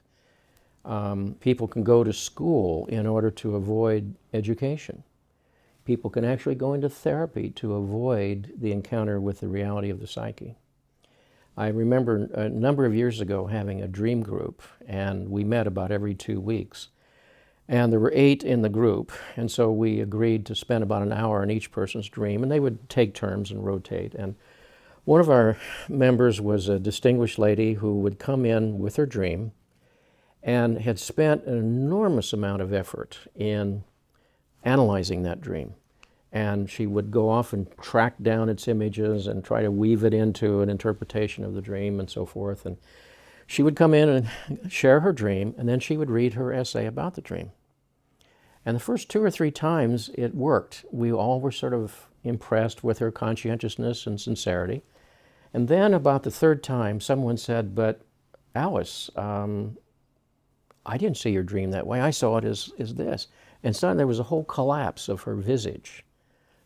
People can go to school in order to avoid education. People can actually go into therapy to avoid the encounter with the reality of the psyche. I remember a number of years ago having a dream group, and we met about every 2 weeks. And there were 8 in the group, and so we agreed to spend about an hour in each person's dream, and they would take turns and rotate. And one of our members was a distinguished lady who would come in with her dream and had spent an enormous amount of effort in analyzing that dream. And she would go off and track down its images and try to weave it into an interpretation of the dream and so forth. And she would come in and share her dream, and then she would read her essay about the dream. And the first 2 or 3 times it worked. We all were sort of impressed with her conscientiousness and sincerity. And then about the 3rd time, someone said, "But Alice, I didn't see your dream that way. I saw it as this." And suddenly there was a whole collapse of her visage.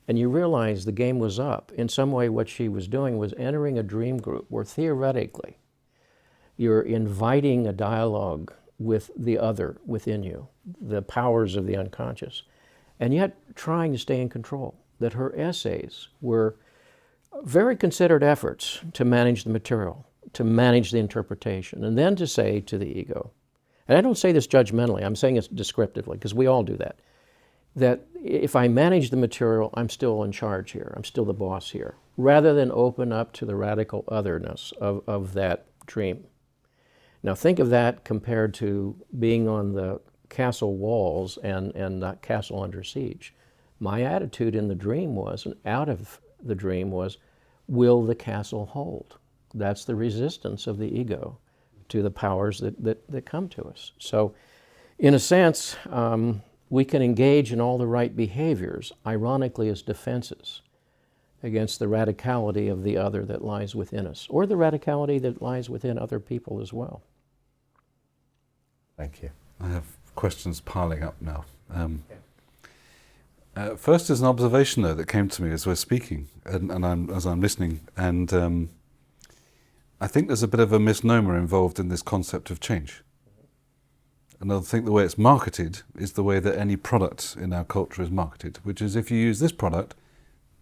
And you realize the game was up. In some way, what she was doing was entering a dream group where theoretically you're inviting a dialogue with the other within you, the powers of the unconscious, and yet trying to stay in control. That her essays were very considered efforts to manage the material, to manage the interpretation, and then to say to the ego, and I don't say this judgmentally, I'm saying it descriptively, because we all do that, that if I manage the material, I'm still in charge here, I'm still the boss here, rather than open up to the radical otherness of that dream. Now think of that compared to being on the castle walls and that castle under siege. My attitude in the dream was, and out of the dream was, will the castle hold? That's the resistance of the ego to the powers that come to us. So in a sense, we can engage in all the right behaviors, ironically as defenses against the radicality of the other that lies within us, or the radicality that lies within other people as well. Thank you. I have questions piling up now. First is an observation, though, that came to me as we're speaking, and as I'm listening, and I think there's a bit of a misnomer involved in this concept of change. And I think the way it's marketed is the way that any product in our culture is marketed, which is if you use this product,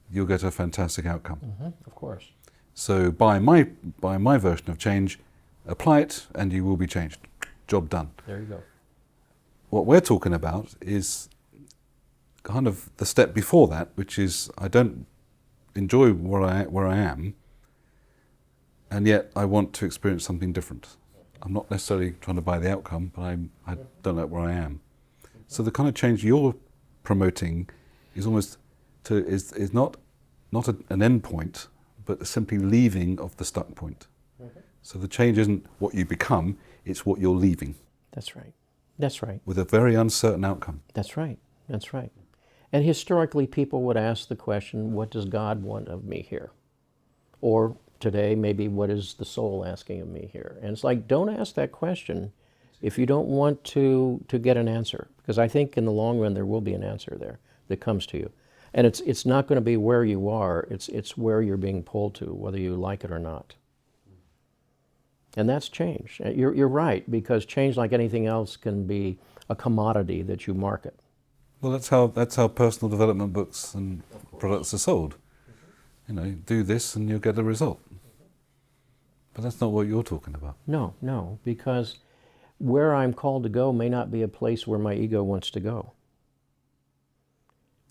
you'll get a fantastic outcome. Of course. So buy my version of change, apply it, and you will be changed. Job done. There you go. What we're talking about is kind of the step before that, which is I don't enjoy where I am, and yet I want to experience something different. I'm not necessarily trying to buy the outcome, but I don't like where I am. So the kind of change you're promoting is almost is not an end point, but simply leaving of the stuck point. So the change isn't what you become, it's what you're leaving. That's right. That's right. With a very uncertain outcome. That's right. That's right. And historically, people would ask the question, what does God want of me here? Or today, maybe, what is the soul asking of me here? And it's like, don't ask that question if you don't want to get an answer. Because I think in the long run, there will be an answer there that comes to you. And it's not going to be where you are, it's where you're being pulled to, whether you like it or not. And that's change. You're right, because change, like anything else, can be a commodity that you market. Well, that's how personal development books and products are sold. do this and you'll get a result. But that's not what you're talking about. No, because where I'm called to go may not be a place where my ego wants to go.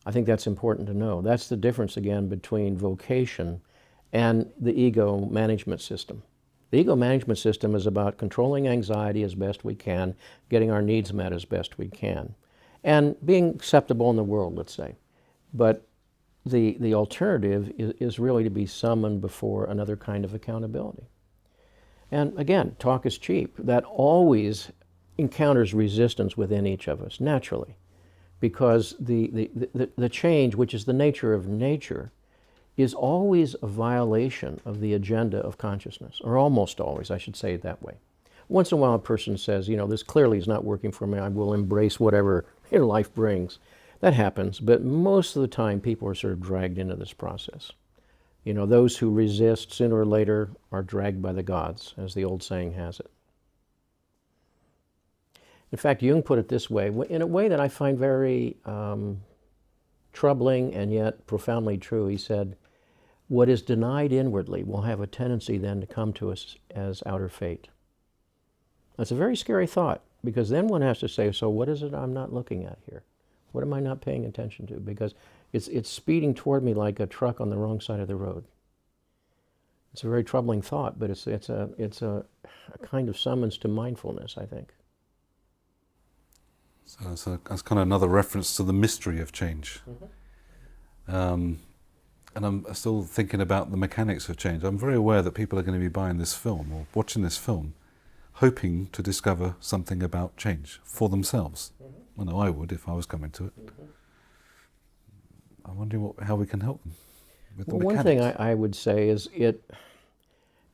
I think that's important to know. That's the difference, again, between vocation and the ego management system. The ego management system is about controlling anxiety as best we can, getting our needs met as best we can, and being acceptable in the world, let's say. But the alternative is really to be summoned before another kind of accountability. And again, talk is cheap. That always encounters resistance within each of us, naturally, because the change, which is the nature of nature, is always a violation of the agenda of consciousness, or almost always, I should say it that way. Once in a while a person says, this clearly is not working for me, I will embrace whatever life brings. That happens, but most of the time people are sort of dragged into this process. Those who resist sooner or later are dragged by the gods, as the old saying has it. In fact, Jung put it this way, in a way that I find very troubling and yet profoundly true. He said, what is denied inwardly will have a tendency then to come to us as outer fate. That's a very scary thought, because then one has to say, so what is it I'm not looking at here? What am I not paying attention to? Because it's speeding toward me like a truck on the wrong side of the road. It's a very troubling thought, but it's a kind of summons to mindfulness, I think. So that's kind of another reference to the mystery of change. And I'm still thinking about the mechanics of change. I'm very aware that people are going to be buying this film or watching this film hoping to discover something about change for themselves. I know I would if I was coming to it. I'm wondering how we can help them with the mechanics. One thing I would say is it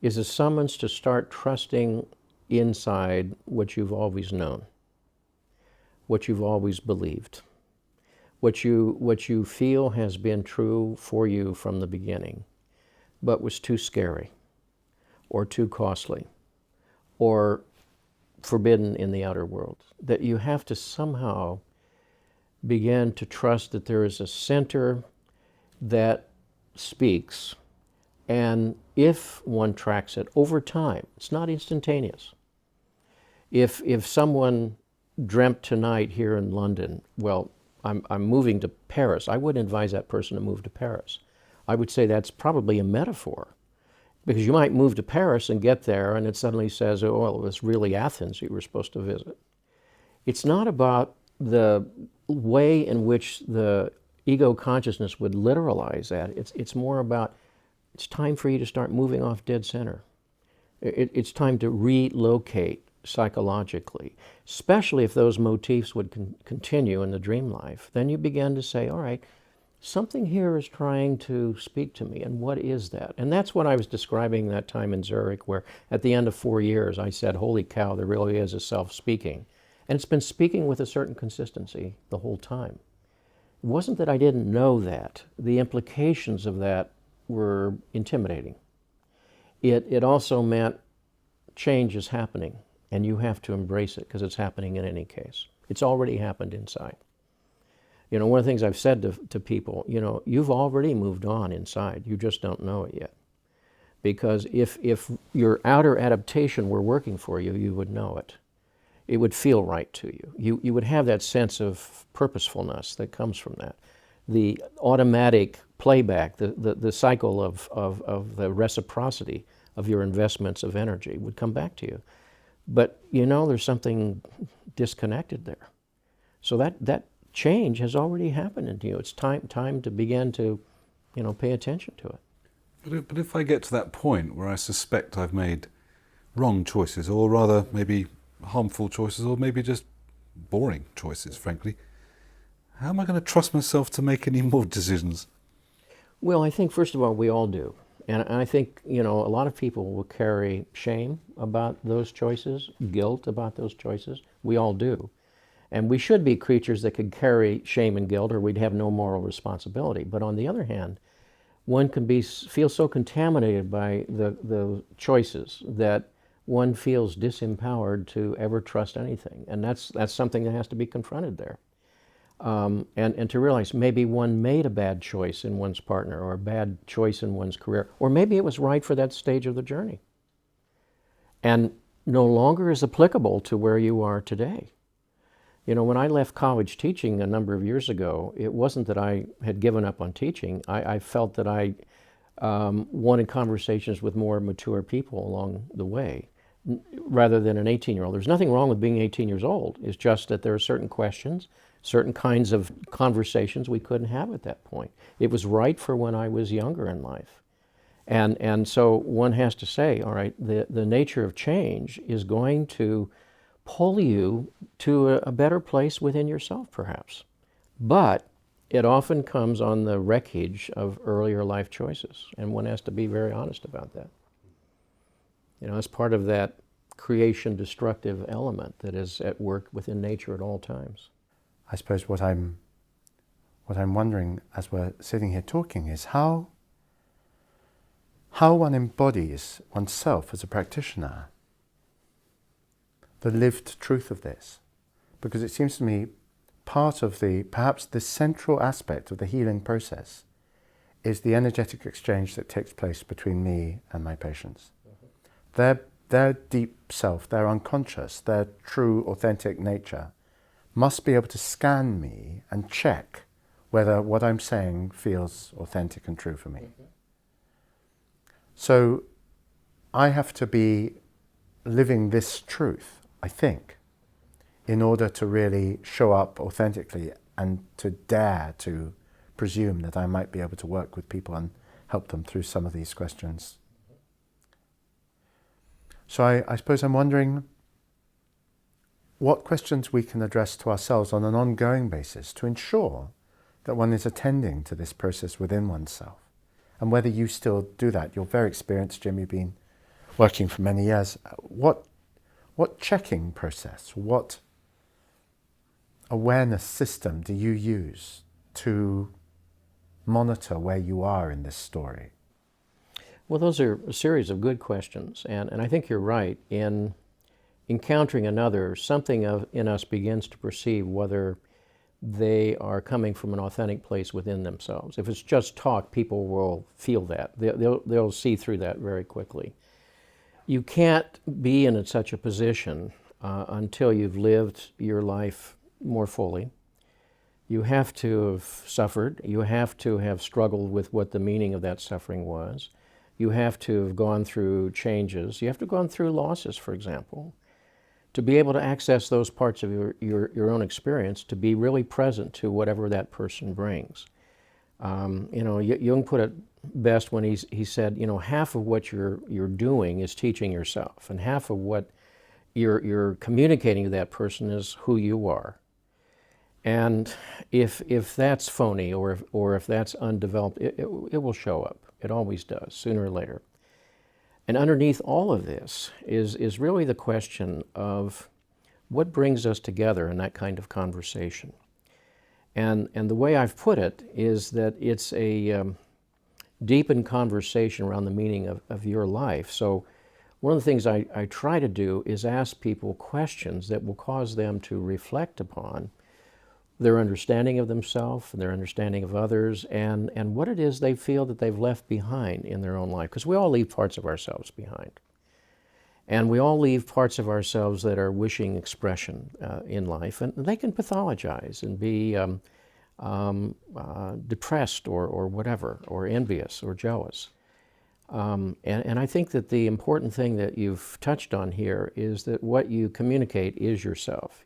is a summons to start trusting inside what you've always known, what you've always believed, what you feel has been true for you from the beginning, but was too scary, or too costly, or forbidden in the outer world. That you have to somehow begin to trust that there is a center that speaks, and if one tracks it over time, it's not instantaneous. If someone dreamt tonight here in London, well, I'm moving to Paris, I wouldn't advise that person to move to Paris. I would say that's probably a metaphor, because you might move to Paris and get there and it suddenly says, oh, well, it was really Athens you were supposed to visit. It's not about the way in which the ego consciousness would literalize that. It's more about, it's time for you to start moving off dead center. It's time to relocate psychologically, especially if those motifs would continue in the dream life. Then you begin to say, all right, something here is trying to speak to me, and what is that? And that's what I was describing that time in Zurich, where at the end of 4 years I said, holy cow, there really is a self speaking. And it's been speaking with a certain consistency the whole time. It wasn't that I didn't know that. The implications of that were intimidating. It also meant change is happening, and you have to embrace it, because it's happening in any case. It's already happened inside. One of the things I've said to people, you've already moved on inside. You just don't know it yet. Because if your outer adaptation were working for you, you would know it. It would feel right to you. You would have that sense of purposefulness that comes from that. The automatic playback, the cycle of the reciprocity of your investments of energy would come back to you. But there's something disconnected there. So that change has already happened in you. It's time to begin to, pay attention to it. But if I get to that point where I suspect I've made wrong choices, or rather maybe harmful choices, or maybe just boring choices, frankly, how am I going to trust myself to make any more decisions? Well, I think, first of all, we all do. And I think, a lot of people will carry shame about those choices, guilt about those choices. We all do. And we should be creatures that could carry shame and guilt, or we'd have no moral responsibility. But on the other hand, one can feel so contaminated by the choices that one feels disempowered to ever trust anything. And that's something that has to be confronted there. and to realize maybe one made a bad choice in one's partner or a bad choice in one's career, or maybe it was right for that stage of the journey and no longer is applicable to where you are today. You know, when I left college teaching a number of years ago, it wasn't that I had given up on teaching. I felt that I wanted conversations with more mature people along the way, rather than an 18-year-old. There's nothing wrong with being 18 years old. It's just that there are certain questions, certain kinds of conversations we couldn't have at that point. It was right for when I was younger in life. And so one has to say, all right, the nature of change is going to pull you to a better place within yourself, perhaps. But it often comes on the wreckage of earlier life choices, and one has to be very honest about that. You know, as part of that creation destructive element that is at work within nature at all times. I suppose what I'm wondering as we're sitting here talking is how one embodies oneself as a practitioner, the lived truth of this. Because it seems to me part of perhaps the central aspect of the healing process is the energetic exchange that takes place between me and my patients. Their deep self, their unconscious, their true authentic nature must be able to scan me and check whether what I'm saying feels authentic and true for me. So I have to be living this truth, I think, in order to really show up authentically and to dare to presume that I might be able to work with people and help them through some of these questions. So I suppose I'm wondering what questions we can address to ourselves on an ongoing basis to ensure that one is attending to this process within oneself. And whether you still do that. You're very experienced, Jim, you've been working for many years. What checking process, what awareness system do you use to monitor where you are in this story? Well, those are a series of good questions, and I think you're right. In encountering another, something in us begins to perceive whether they are coming from an authentic place within themselves. If it's just talk, people will feel that. They'll see through that very quickly. You can't be in such a position until you've lived your life more fully. You have to have suffered. You have to have struggled with what the meaning of that suffering was. You have to have gone through changes. You have to have gone through losses, for example, to be able to access those parts of your own experience, to be really present to whatever that person brings. Jung put it best when he said, half of what you're doing is teaching yourself, and half of what you're communicating to that person is who you are. And if that's phony or if that's undeveloped, it will show up. It always does, sooner or later. And underneath all of this is really the question of what brings us together in that kind of conversation. And the way I've put it is that it's a deepened conversation around the meaning of your life. So one of the things I try to do is ask people questions that will cause them to reflect upon their understanding of themselves, their understanding of others, and what it is they feel that they've left behind in their own life. Because we all leave parts of ourselves behind. And we all leave parts of ourselves that are wishing expression in life. And they can pathologize and be depressed or whatever, or envious or jealous. And I think that the important thing that you've touched on here is that what you communicate is yourself,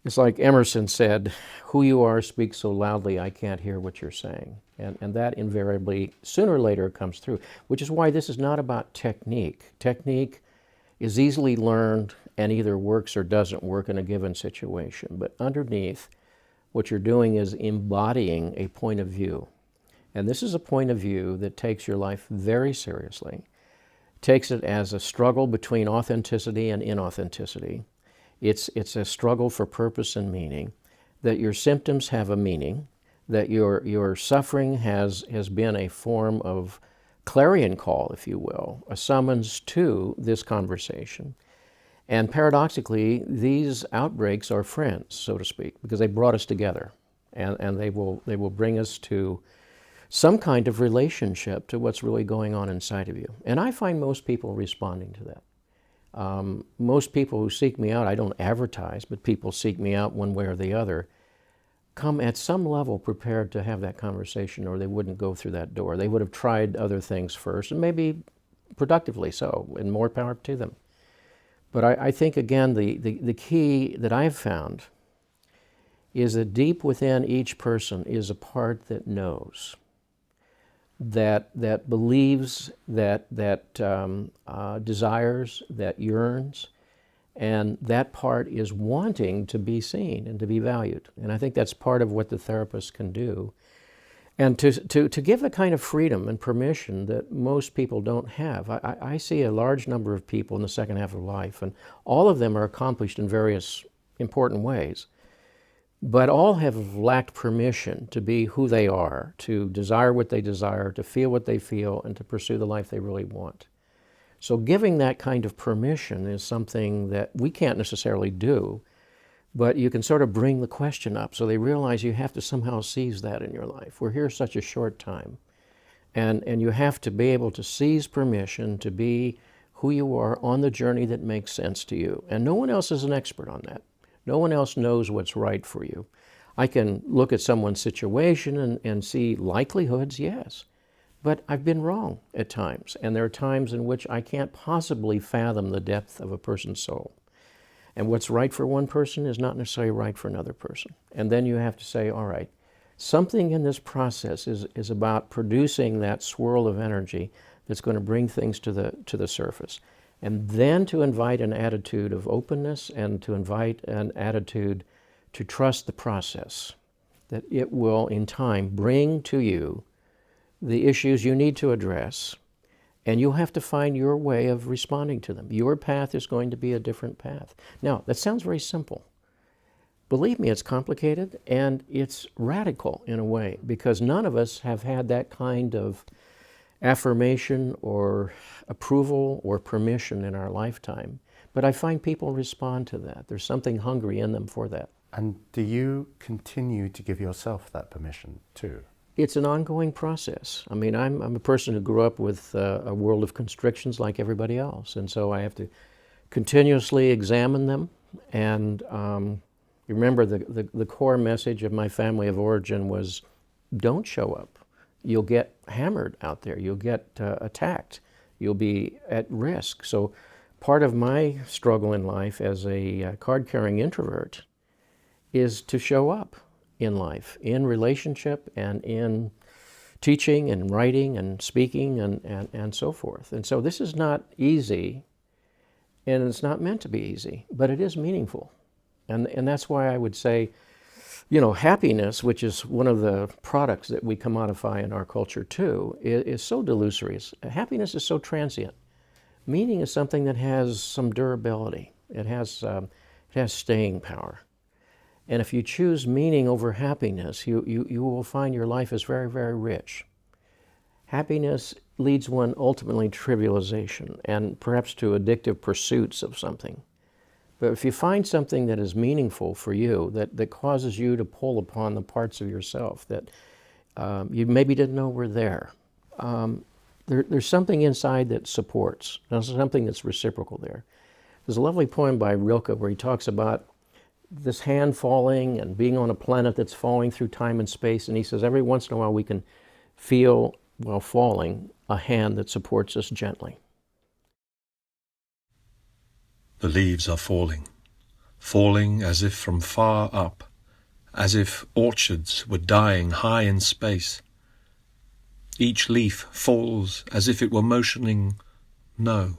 It's like Emerson said, who you are speaks so loudly I can't hear what you're saying. And that invariably, sooner or later, comes through, which is why this is not about technique. Technique is easily learned and either works or doesn't work in a given situation. But underneath, what you're doing is embodying a point of view. And this is a point of view that takes your life very seriously, takes it as a struggle between authenticity and inauthenticity. It's a struggle for purpose and meaning, that your symptoms have a meaning, that your suffering has been a form of clarion call, if you will, a summons to this conversation. And paradoxically, these outbreaks are friends, so to speak, because they brought us together, and they will bring us to some kind of relationship to what's really going on inside of you. And I find most people responding to that. Most people who seek me out, I don't advertise, but people seek me out one way or the other, come at some level prepared to have that conversation, or they wouldn't go through that door. They would have tried other things first, and maybe productively so, and more power to them. But I think, again, the key that I've found is that deep within each person is a part that knows, that believes, that desires, that yearns, and that part is wanting to be seen and to be valued. And I think that's part of what the therapist can do. And to give a kind of freedom and permission that most people don't have. I see a large number of people in the second half of life, and all of them are accomplished in various important ways, but all have lacked permission to be who they are, to desire what they desire, to feel what they feel, and to pursue the life they really want. So giving that kind of permission is something that we can't necessarily do, but you can sort of bring the question up so they realize you have to somehow seize that in your life. We're here such a short time, and you have to be able to seize permission to be who you are on the journey that makes sense to you. And no one else is an expert on that. No one else knows what's right for you. I can look at someone's situation and see likelihoods, yes, but I've been wrong at times, and there are times in which I can't possibly fathom the depth of a person's soul. And what's right for one person is not necessarily right for another person. And then you have to say, all right, something in this process is about producing that swirl of energy that's going to bring things to the surface. And then to invite an attitude of openness, and to invite an attitude to trust the process, that it will in time bring to you the issues you need to address, and you'll have to find your way of responding to them. Your path is going to be a different path. Now, that sounds very simple. Believe me, it's complicated, and it's radical in a way, because none of us have had that kind of affirmation or approval or permission in our lifetime. But I find people respond to that. There's something hungry in them for that. And do you continue to give yourself that permission too? It's an ongoing process. I mean, I'm a person who grew up with a world of constrictions like everybody else, and so I have to continuously examine them. And remember, the core message of my family of origin was, don't show up. You'll get hammered out there. You'll get attacked. You'll be at risk. So part of my struggle in life as a card-carrying introvert is to show up in life, in relationship, and in teaching and writing and speaking and so forth. And so this is not easy, and it's not meant to be easy, but it is meaningful. And that's why I would say, you know, happiness, which is one of the products that we commodify in our culture too, is so delusory. Happiness is so transient. Meaning is something that has some durability. It has staying power. And if you choose meaning over happiness, you will find your life is very, very rich. Happiness leads one ultimately to trivialization and perhaps to addictive pursuits of something. But if you find something that is meaningful for you, that causes you to pull upon the parts of yourself that you maybe didn't know were there, there's something inside that supports. There's something that's reciprocal there. There's a lovely poem by Rilke where he talks about this hand falling and being on a planet that's falling through time and space, and he says every once in a while we can feel, while falling, a hand that supports us gently. The leaves are falling, falling as if from far up, as if orchards were dying high in space. Each leaf falls as if it were motioning no.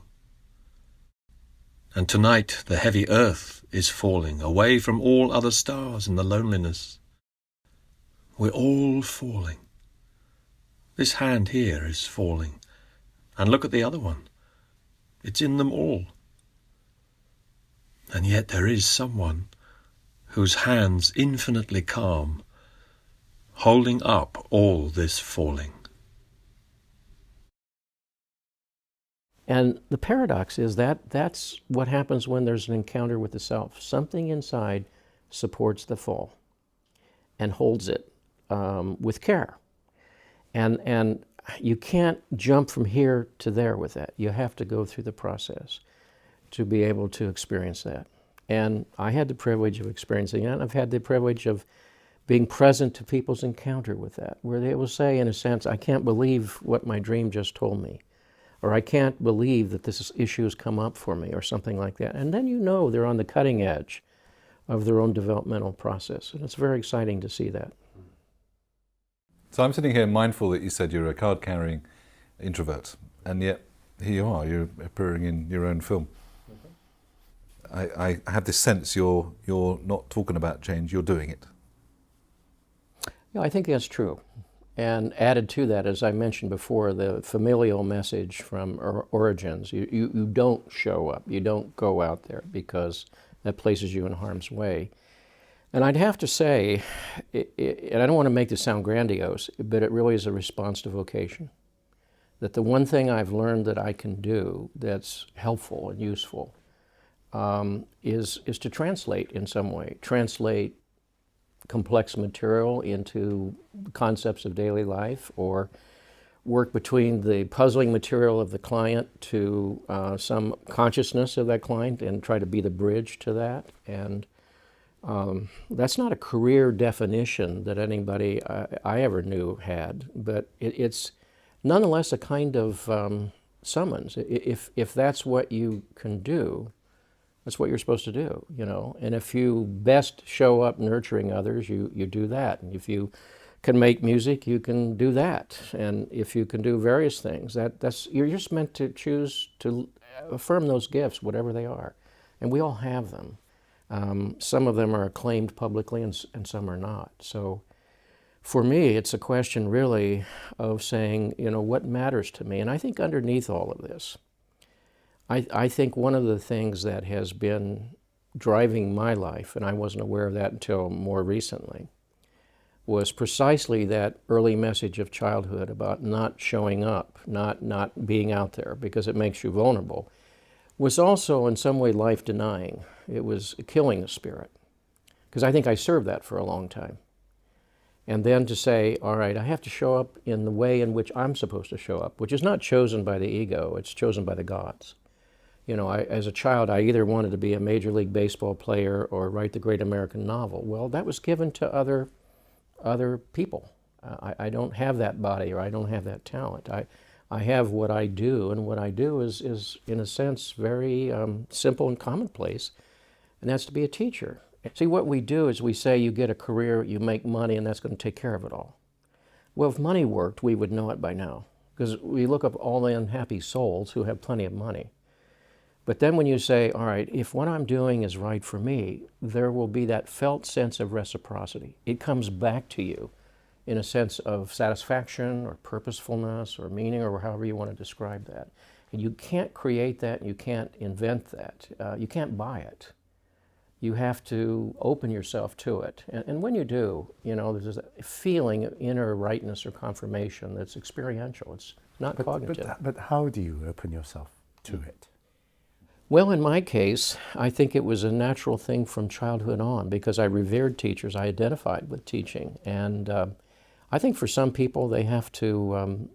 And tonight the heavy earth is falling away from all other stars in the loneliness. We're all falling. This hand here is falling. And look at the other one. It's in them all. And yet there is someone whose hand's infinitely calm, holding up all this falling. And the paradox is that that's what happens when there's an encounter with the self. Something inside supports the fall and holds it with care. And you can't jump from here to there with that. You have to go through the process to be able to experience that. And I had the privilege of experiencing it. I've had the privilege of being present to people's encounter with that, where they will say, in a sense, I can't believe what my dream just told me, or I can't believe that this issue has come up for me, or something like that. And then you know they're on the cutting edge of their own developmental process. And it's very exciting to see that. So I'm sitting here mindful that you said you're a card-carrying introvert, and yet here you are, you're appearing in your own film. I have this sense you're not talking about change, you're doing it. Yeah, I think that's true. And added to that, as I mentioned before, the familial message from Origins, you don't show up, you don't go out there, because that places you in harm's way. And I'd have to say, and I don't want to make this sound grandiose, but it really is a response to vocation. That the one thing I've learned that I can do that's helpful and useful is to translate in some way, translate complex material into concepts of daily life, or work between the puzzling material of the client to some consciousness of that client and try to be the bridge to that. And that's not a career definition that anybody I ever knew had, but it's nonetheless a kind of summons. If that's what you can do, that's what you're supposed to do, you know. And if you best show up nurturing others, you do that. And if you can make music, you can do that. And if you can do various things, you're just meant to choose to affirm those gifts, whatever they are. And we all have them. Some of them are acclaimed publicly and some are not. So for me, it's a question really of saying, you know, what matters to me? And I think underneath all of this, I think one of the things that has been driving my life, and I wasn't aware of that until more recently, was precisely that early message of childhood about not showing up, not being out there because it makes you vulnerable, was also in some way life-denying. It was killing the spirit, because I think I served that for a long time. And then to say, all right, I have to show up in the way in which I'm supposed to show up, which is not chosen by the ego, it's chosen by the gods. You know, as a child, I either wanted to be a Major League Baseball player or write the great American novel. Well, that was given to other people. I don't have that body, or I don't have that talent. I have what I do, and what I do is in a sense, very simple and commonplace, and that's to be a teacher. See, what we do is we say you get a career, you make money, and that's going to take care of it all. Well, if money worked, we would know it by now, because we look up all the unhappy souls who have plenty of money. But then when you say, all right, if what I'm doing is right for me, there will be that felt sense of reciprocity. It comes back to you in a sense of satisfaction or purposefulness or meaning, or however you want to describe that. And you can't create that, and you can't invent that. You can't buy it. You have to open yourself to it. And when you do, you know, there's a feeling of inner rightness or confirmation that's experiential. It's not cognitive. But how do you open yourself to it? Well, in my case, I think it was a natural thing from childhood on, because I revered teachers. I identified with teaching. And I think for some people, they have to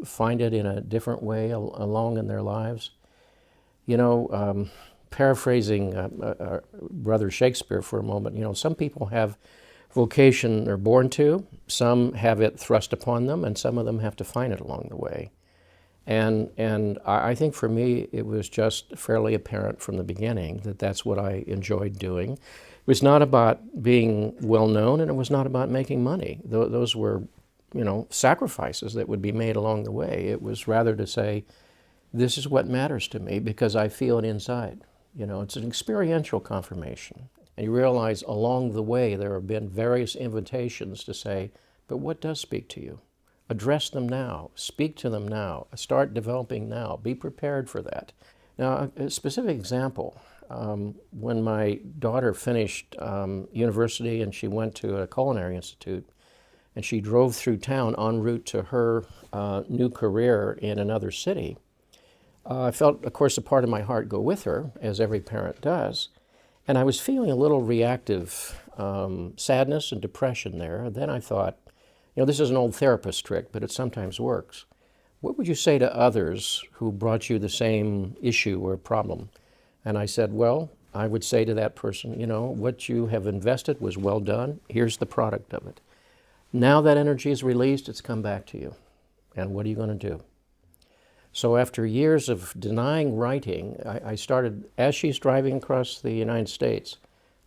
find it in a different way along in their lives. You know, paraphrasing Brother Shakespeare for a moment, you know, some people have vocation they're born to, some have it thrust upon them, and some of them have to find it along the way. And I think for me, it was just fairly apparent from the beginning that that's what I enjoyed doing. It was not about being well-known, and it was not about making money. Those were, you know, sacrifices that would be made along the way. It was rather to say, this is what matters to me because I feel it inside. You know, it's an experiential confirmation. And you realize along the way there have been various invitations to say, but what does speak to you? Address them now, speak to them now, start developing now, be prepared for that. Now, a specific example, when my daughter finished university and she went to a culinary institute, and she drove through town en route to her new career in another city, I felt, of course, a part of my heart go with her, as every parent does. And I was feeling a little reactive sadness and depression there. And then I thought, this is an old therapist trick, but it sometimes works. What would you say to others who brought you the same issue or problem? And I said, well, I would say to that person, what you have invested was well done. Here's the product of it. Now that energy is released, it's come back to you. And what are you going to do? So after years of denying writing, I started, as she's driving across the United States,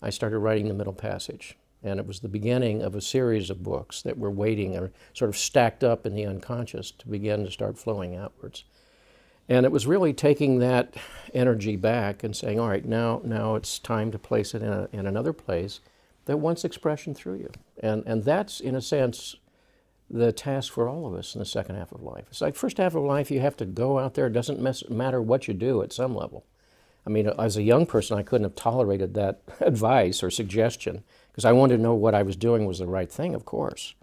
I started writing The Middle Passage. And it was the beginning of a series of books that were waiting or sort of stacked up in the unconscious to begin to start flowing outwards. And it was really taking that energy back and saying, all right, now it's time to place it in another place that wants expression through you. And that's, in a sense, the task for all of us in the second half of life. It's like first half of life, you have to go out there. It doesn't matter what you do at some level. I mean, as a young person, I couldn't have tolerated that advice or suggestion because I wanted to know what I was doing was the right thing, of course.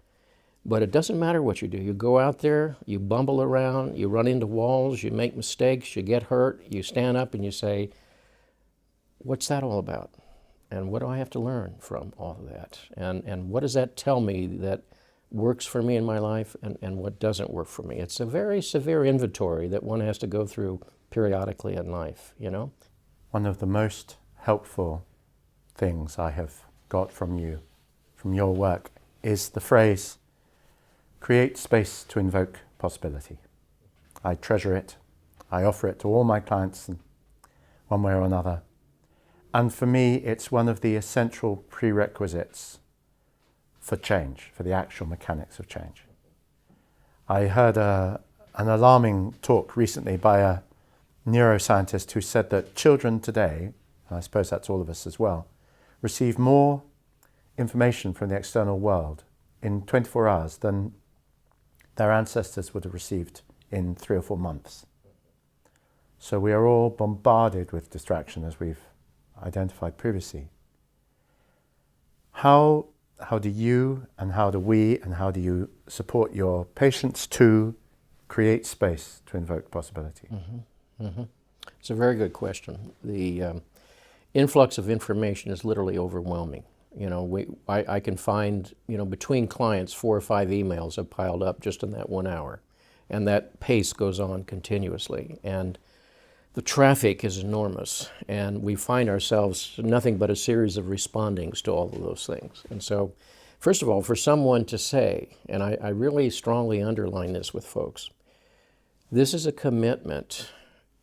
But it doesn't matter what you do. You go out there, you bumble around, you run into walls, you make mistakes, you get hurt, you stand up and you say, what's that all about? And what do I have to learn from all of that? And what does that tell me that works for me in my life and what doesn't work for me? It's a very severe inventory that one has to go through periodically in life, One of the most helpful things I have got from you, from your work, is the phrase, create space to invoke possibility. I treasure it. I offer it to all my clients in one way or another. And for me, it's one of the essential prerequisites for change, for the actual mechanics of change. I heard an alarming talk recently by a neuroscientist who said that children today, and I suppose that's all of us as well, receive more information from the external world in 24 hours than their ancestors would have received in 3 or 4 months. So we are all bombarded with distraction, as we've identified previously. How do you and how do we and how do you support your patients to create space to invoke possibility? Mm-hmm. Mm-hmm. It's a very good question. The influx of information is literally overwhelming. I can find, between clients 4 or 5 emails have piled up just in that 1 hour. And that pace goes on continuously. And the traffic is enormous. And we find ourselves nothing but a series of respondings to all of those things. And so, first of all, for someone to say, and I really strongly underline this with folks, this is a commitment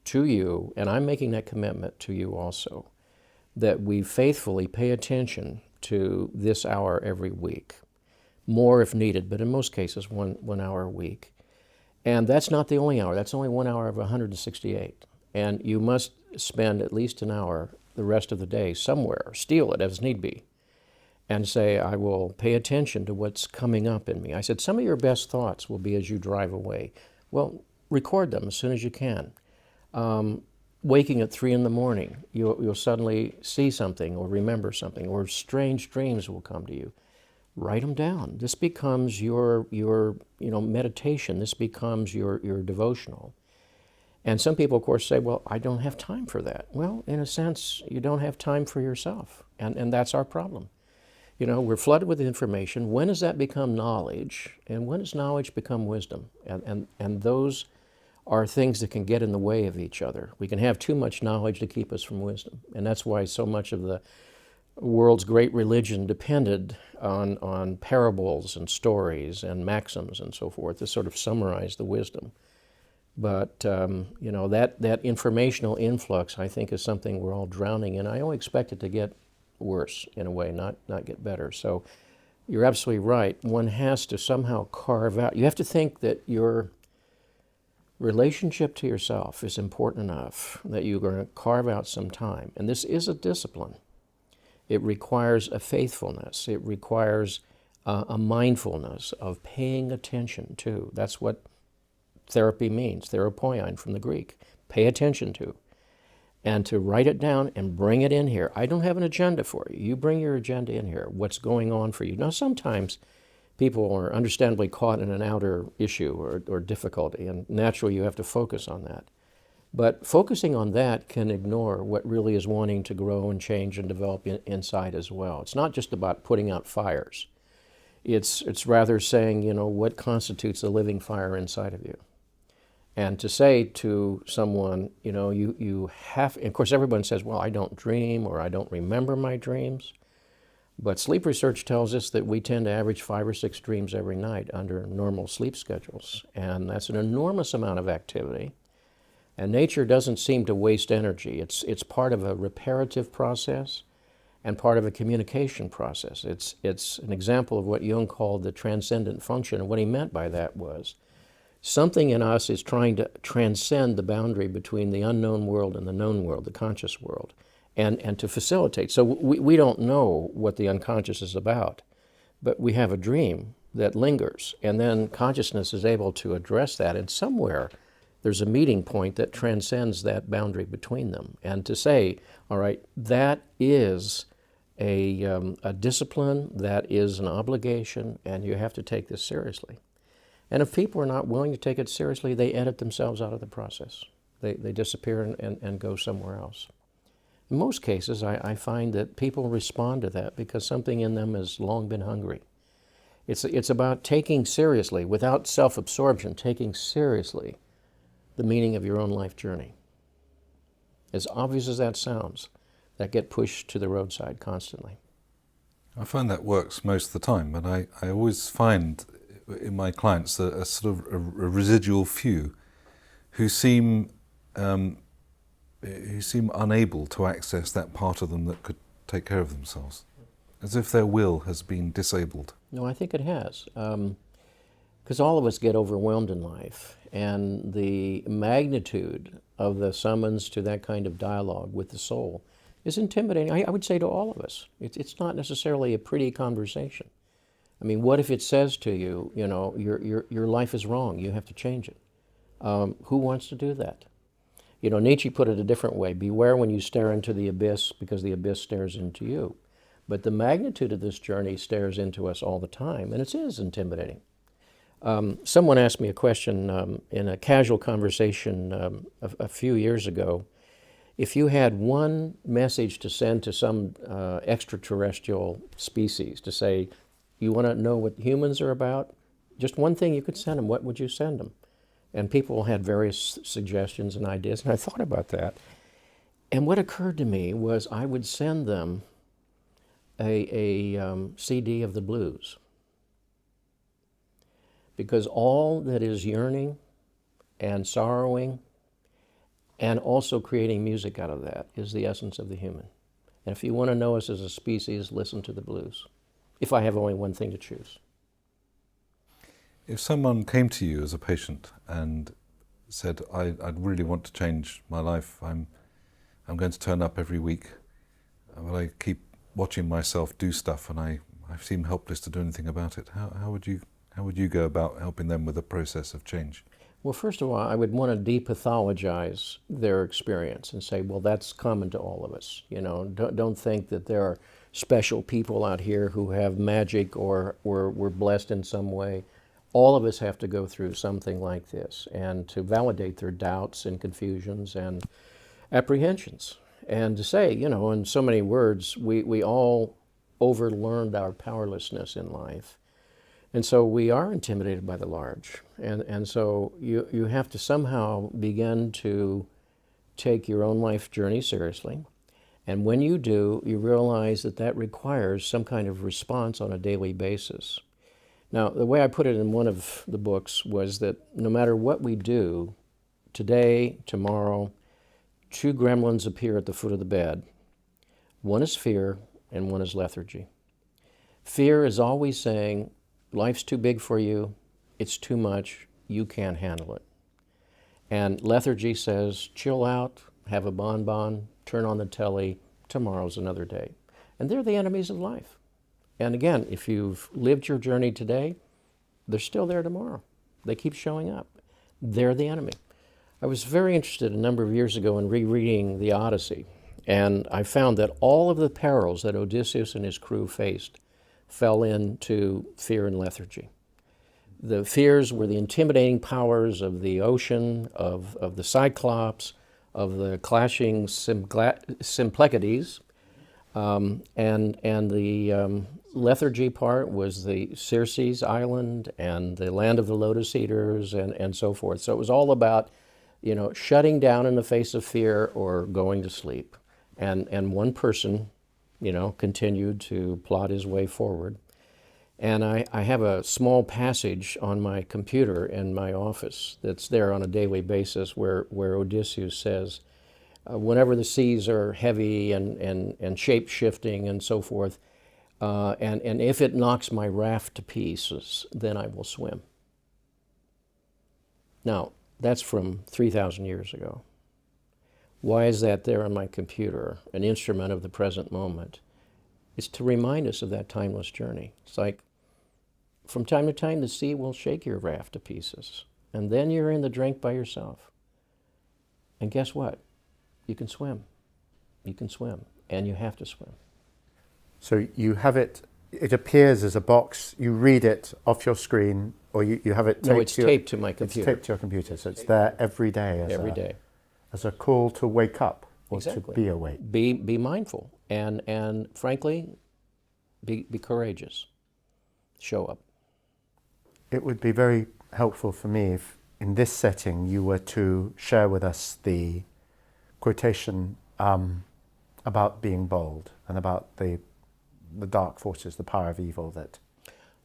to you, and I'm making that commitment to you also, that we faithfully pay attention to this hour every week. More if needed, but in most cases, one hour a week. And that's not the only hour. That's only 1 hour of 168. And you must spend at least an hour the rest of the day somewhere, steal it as need be, and say, I will pay attention to what's coming up in me. I said, some of your best thoughts will be as you drive away. Well, record them as soon as you can. Waking at 3 in the morning, you'll suddenly see something or remember something, or strange dreams will come to you. Write them down. This becomes your meditation. This becomes your devotional. And some people, of course, say, well, I don't have time for that. Well, in a sense, you don't have time for yourself, and that's our problem. We're flooded with information. When does that become knowledge? And when does knowledge become wisdom? And those are things that can get in the way of each other. We can have too much knowledge to keep us from wisdom. And that's why so much of the world's great religion depended on parables and stories and maxims and so forth to sort of summarize the wisdom. But, that informational influx, I think, is something we're all drowning in. I only expect it to get worse in a way, not get better. So you're absolutely right. One has to somehow carve out. You have to think that your relationship to yourself is important enough that you're going to carve out some time. And this is a discipline. It requires a faithfulness. It requires a mindfulness of paying attention to. That's what therapy means, therapoion from the Greek. Pay attention to. And to write it down and bring it in here. I don't have an agenda for you. You bring your agenda in here, what's going on for you. Now, sometimes people are understandably caught in an outer issue or difficulty, and naturally you have to focus on that. But focusing on that can ignore what really is wanting to grow and change and develop inside as well. It's not just about putting out fires. It's rather saying, what constitutes a living fire inside of you. And to say to someone, you have, and of course everyone says, well, I don't dream or I don't remember my dreams. But sleep research tells us that we tend to average 5 or 6 dreams every night under normal sleep schedules. And that's an enormous amount of activity. And nature doesn't seem to waste energy. It's part of a reparative process and part of a communication process. It's an example of what Jung called the transcendent function. And what he meant by that was something in us is trying to transcend the boundary between the unknown world and the known world, the conscious world, and to facilitate. So we don't know what the unconscious is about, but we have a dream that lingers, and then consciousness is able to address that, and somewhere there's a meeting point that transcends that boundary between them. And to say, all right, that is a discipline, that is an obligation, and you have to take this seriously. And if people are not willing to take it seriously, they edit themselves out of the process. They disappear and go somewhere else. In most cases, I find that people respond to that because something in them has long been hungry. It's about taking seriously, without self-absorption, taking seriously the meaning of your own life journey. As obvious as that sounds, that get pushed to the roadside constantly. I find that works most of the time, but I always find in my clients a sort of a residual few who seem unable to access that part of them that could take care of themselves, as if their will has been disabled. No, I think it has. Because all of us get overwhelmed in life, and the magnitude of the summons to that kind of dialogue with the soul is intimidating. I would say to all of us, it's not necessarily a pretty conversation. I mean, what if it says to you, your life is wrong, you have to change it? Who wants to do that? Nietzsche put it a different way. Beware when you stare into the abyss, because the abyss stares into you. But the magnitude of this journey stares into us all the time, and it is intimidating. Someone asked me a question in a casual conversation a few years ago. If you had one message to send to some extraterrestrial species to say, you want to know what humans are about? Just one thing you could send them. What would you send them? And people had various suggestions and ideas, and I thought about that. And what occurred to me was I would send them a CD of the blues. Because all that is yearning and sorrowing and also creating music out of that is the essence of the human. And if you want to know us as a species, listen to the blues, if I have only one thing to choose. If someone came to you as a patient and said, I'd really want to change my life, I'm going to turn up every week, but I keep watching myself do stuff and I seem helpless to do anything about it, how would you go about helping them with the process of change? Well, first of all, I would want to depathologize their experience and say, well, that's common to all of us. Don't think that there are special people out here who have magic or were blessed in some way. All of us have to go through something like this, and to validate their doubts and confusions and apprehensions. And to say, in so many words, we all overlearned our powerlessness in life. And so we are intimidated by the large. And so you have to somehow begin to take your own life journey seriously. And when you do, you realize that requires some kind of response on a daily basis. Now, the way I put it in one of the books was that no matter what we do, today, tomorrow, 2 gremlins appear at the foot of the bed. One is fear and one is lethargy. Fear is always saying, life's too big for you, it's too much, you can't handle it. And lethargy says, chill out, have a bonbon, turn on the telly, tomorrow's another day. And they're the enemies of life. And again, if you've lived your journey today, they're still there tomorrow. They keep showing up. They're the enemy. I was very interested a number of years ago in rereading the Odyssey, and I found that all of the perils that Odysseus and his crew faced fell into fear and lethargy. The fears were the intimidating powers of the ocean, of the Cyclops, of the clashing simplexities, and the lethargy part was the Circe's island and the land of the lotus eaters and so forth. So it was all about, shutting down in the face of fear or going to sleep. And one person, continued to plot his way forward. And I have a small passage on my computer in my office that's there on a daily basis where Odysseus says, whenever the seas are heavy and shape-shifting and so forth, and if it knocks my raft to pieces, then I will swim. Now, that's from 3,000 years ago. Why is that there on my computer, an instrument of the present moment? It's to remind us of that timeless journey. It's like, from time to time, the sea will shake your raft to pieces, and then you're in the drink by yourself. And guess what? You can swim. You can swim, and you have to swim. So you have it appears as a box, you read it off your screen, or you have it taped No, it's taped to my computer. It's taped to your computer, so it's there every day as a call to wake up, or to be awake. Be mindful, and frankly, be courageous. Show up. It would be very helpful for me if, in this setting, you were to share with us the quotation about being bold and about the dark forces, the power of evil that...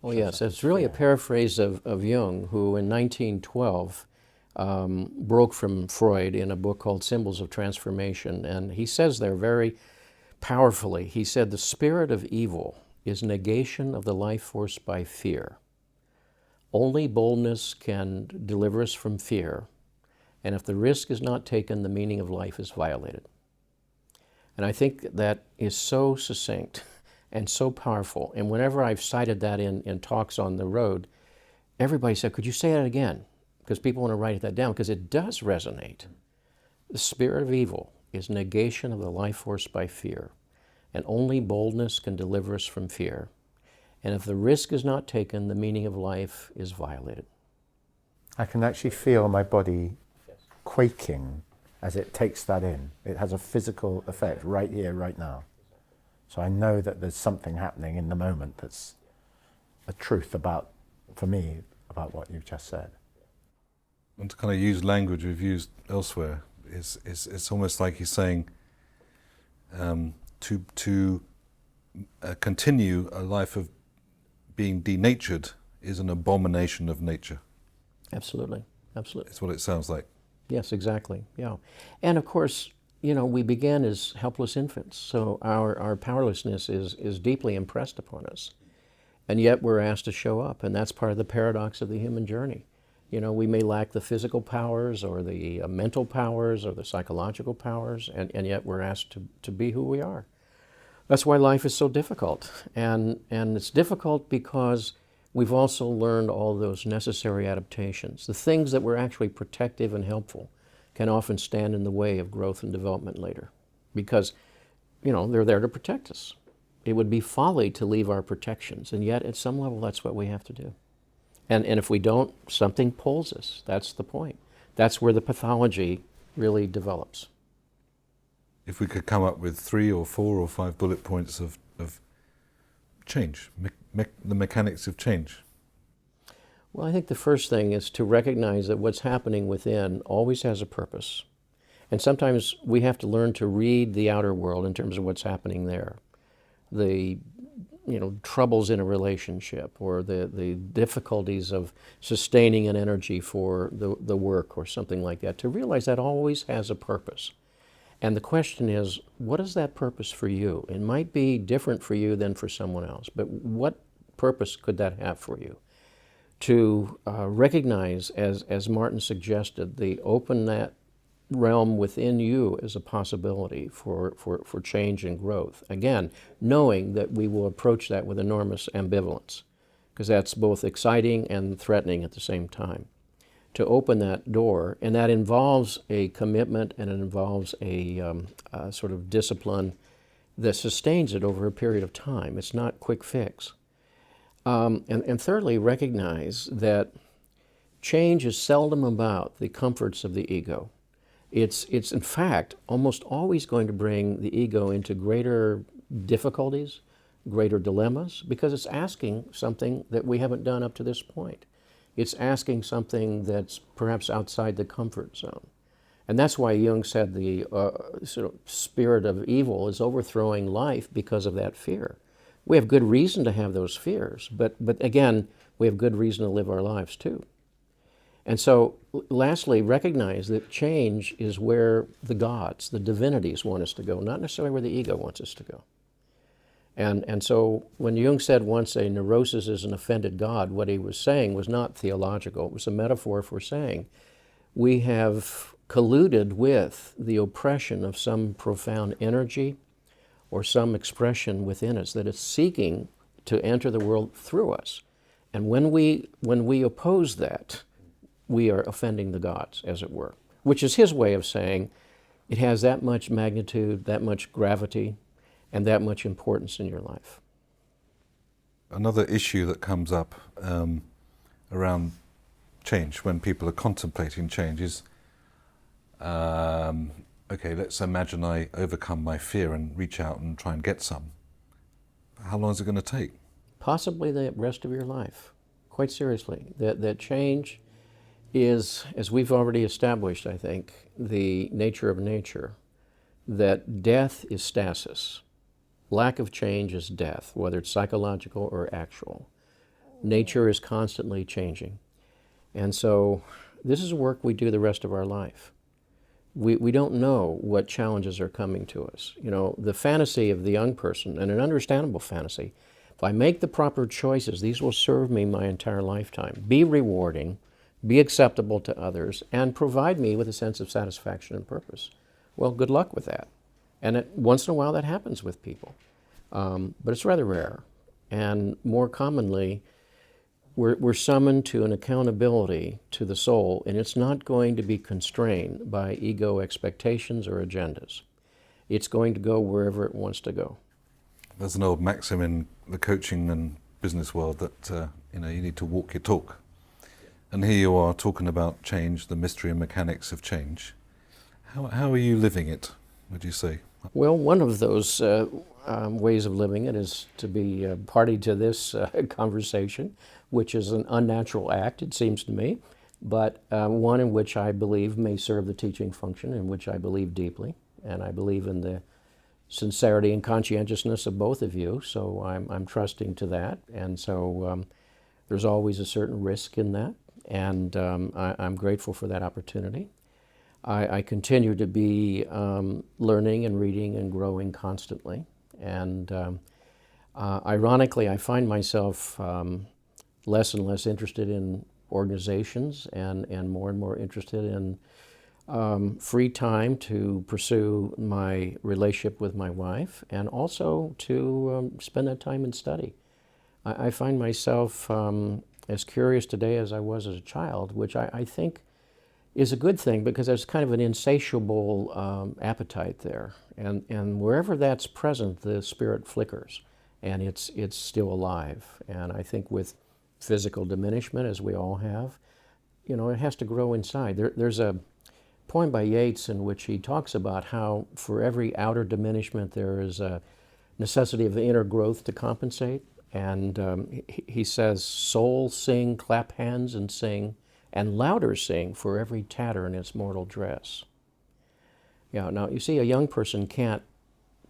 Oh yes, it's really a paraphrase of Jung, who in 1912 broke from Freud in a book called Symbols of Transformation. And he says there very powerfully, he said, the spirit of evil is negation of the life force by fear. Only boldness can deliver us from fear, and if the risk is not taken, the meaning of life is violated. And I think that is so succinct and so powerful. And whenever I've cited that in talks on the road, everybody said, could you say that again? Because people want to write that down, because it does resonate. The spirit of evil is negation of the life force by fear, and only boldness can deliver us from fear. And if the risk is not taken, the meaning of life is violated. I can actually feel my body quaking as it takes that in. It has a physical effect right here, right now. So I know that there's something happening in the moment that's a truth about, for me, about what you've just said. And to kind of use language we've used elsewhere, it's almost like he's saying to continue a life of being denatured is an abomination of nature. Absolutely, absolutely. It's what it sounds like. Yes, exactly, yeah. And of course, we began as helpless infants, so our powerlessness is deeply impressed upon us. And yet we're asked to show up, and that's part of the paradox of the human journey. We may lack the physical powers or the mental powers or the psychological powers, and yet we're asked to be who we are. That's why life is so difficult. And it's difficult because we've also learned all those necessary adaptations. The things that were actually protective and helpful can often stand in the way of growth and development later, because, they're there to protect us. It would be folly to leave our protections, and yet at some level that's what we have to do. And if we don't, something pulls us. That's the point. That's where the pathology really develops. If we could come up with 3 or 4 or 5 bullet points of change, the mechanics of change. Well, I think the first thing is to recognize that what's happening within always has a purpose. And sometimes we have to learn to read the outer world in terms of what's happening there. The troubles in a relationship, or the difficulties of sustaining an energy for the work or something like that, to realize that always has a purpose. And the question is, what is that purpose for you? It might be different for you than for someone else, but what purpose could that have for you? To recognize, as Martin suggested, open that realm within you as a possibility for change and growth. Again, knowing that we will approach that with enormous ambivalence, because that's both exciting and threatening at the same time. To open that door, and that involves a commitment, and it involves a sort of discipline that sustains it over a period of time. It's not quick fix. And thirdly, recognize that change is seldom about the comforts of the ego. It's in fact almost always going to bring the ego into greater difficulties, greater dilemmas, because it's asking something that we haven't done up to this point. It's asking something that's perhaps outside the comfort zone. And that's why Jung said the sort of spirit of evil is overthrowing life because of that fear. We have good reason to have those fears, but again, we have good reason to live our lives too. And so, lastly, recognize that change is where the gods, the divinities want us to go, not necessarily where the ego wants us to go. And so when Jung said once a neurosis is an offended God, what he was saying was not theological. It was a metaphor for saying we have colluded with the oppression of some profound energy or some expression within us that is seeking to enter the world through us. And when we oppose that, we are offending the gods, as it were, which is his way of saying it has that much magnitude, that much gravity, and that much importance in your life. Another issue that comes up around change when people are contemplating change is, okay, let's imagine I overcome my fear and reach out and try and get some. How long is it going to take? Possibly the rest of your life, quite seriously. That change is, as we've already established, I think, the nature of nature, that death is stasis. Lack of change is death, whether it's psychological or actual. Nature is constantly changing. And so this is work we do the rest of our life. We don't know what challenges are coming to us. You know, the fantasy of the young person, and an understandable fantasy, if I make the proper choices, these will serve me my entire lifetime, be rewarding, be acceptable to others, and provide me with a sense of satisfaction and purpose. Well, good luck with that. And once in a while that happens with people. But it's rather rare. And more commonly, we're summoned to an accountability to the soul, and it's not going to be constrained by ego expectations or agendas. It's going to go wherever it wants to go. There's an old maxim in the coaching and business world that you need to walk your talk. And here you are talking about change, the mystery and mechanics of change. How are you living it, would you say? Well, one of those ways of living it is to be party to this conversation, which is an unnatural act, it seems to me, but one in which I believe may serve the teaching function, in which I believe deeply, and I believe in the sincerity and conscientiousness of both of you, so I'm trusting to that, and so there's always a certain risk in that, and I'm grateful for that opportunity. I continue to be learning and reading and growing constantly. And ironically, I find myself less and less interested in organizations and more interested in free time to pursue my relationship with my wife and also to spend that time in study. I find myself as curious today as I was as a child, which I think is a good thing because there's kind of an insatiable appetite there. And wherever that's present, the spirit flickers and it's still alive. And I think with physical diminishment, as we all have, it has to grow inside. There's a poem by Yeats in which he talks about how for every outer diminishment there is a necessity of inner growth to compensate. And he says, soul, sing, clap hands and sing, and louder sing for every tatter in its mortal dress. Yeah, now you see, a young person can't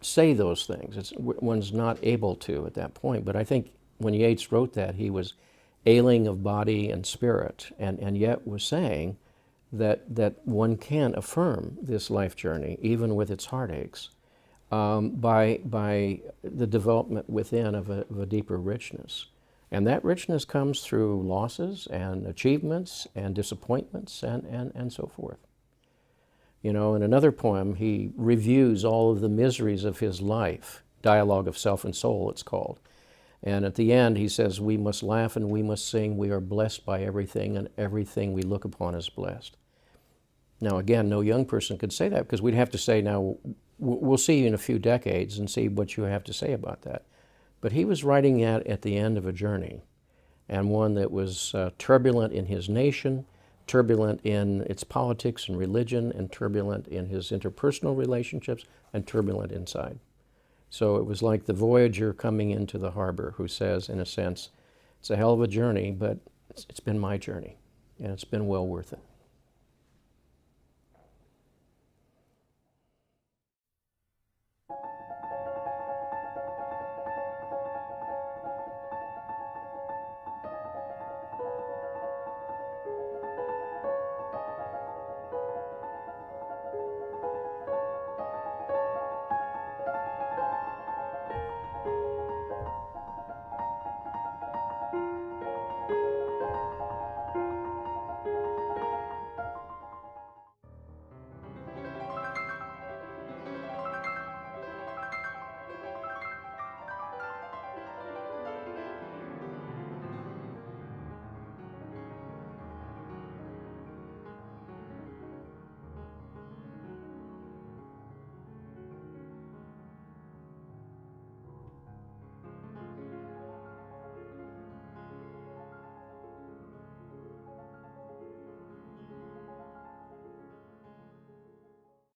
say those things. One's not able to at that point. But I think when Yeats wrote that, he was ailing of body and spirit, and yet was saying that one can affirm this life journey, even with its heartaches, by the development within of a deeper richness. And that richness comes through losses and achievements and disappointments and so forth. In another poem, he reviews all of the miseries of his life, Dialogue of Self and Soul, it's called. And at the end, he says, we must laugh and we must sing, we are blessed by everything, and everything we look upon is blessed. Now, again, no young person could say that, because we'd have to say, now, we'll see you in a few decades and see what you have to say about that. But he was writing that at the end of a journey, and one that was turbulent in his nation, turbulent in its politics and religion, and turbulent in his interpersonal relationships, and turbulent inside. So it was like the voyager coming into the harbor who says, in a sense, it's a hell of a journey, but it's been my journey, and it's been well worth it.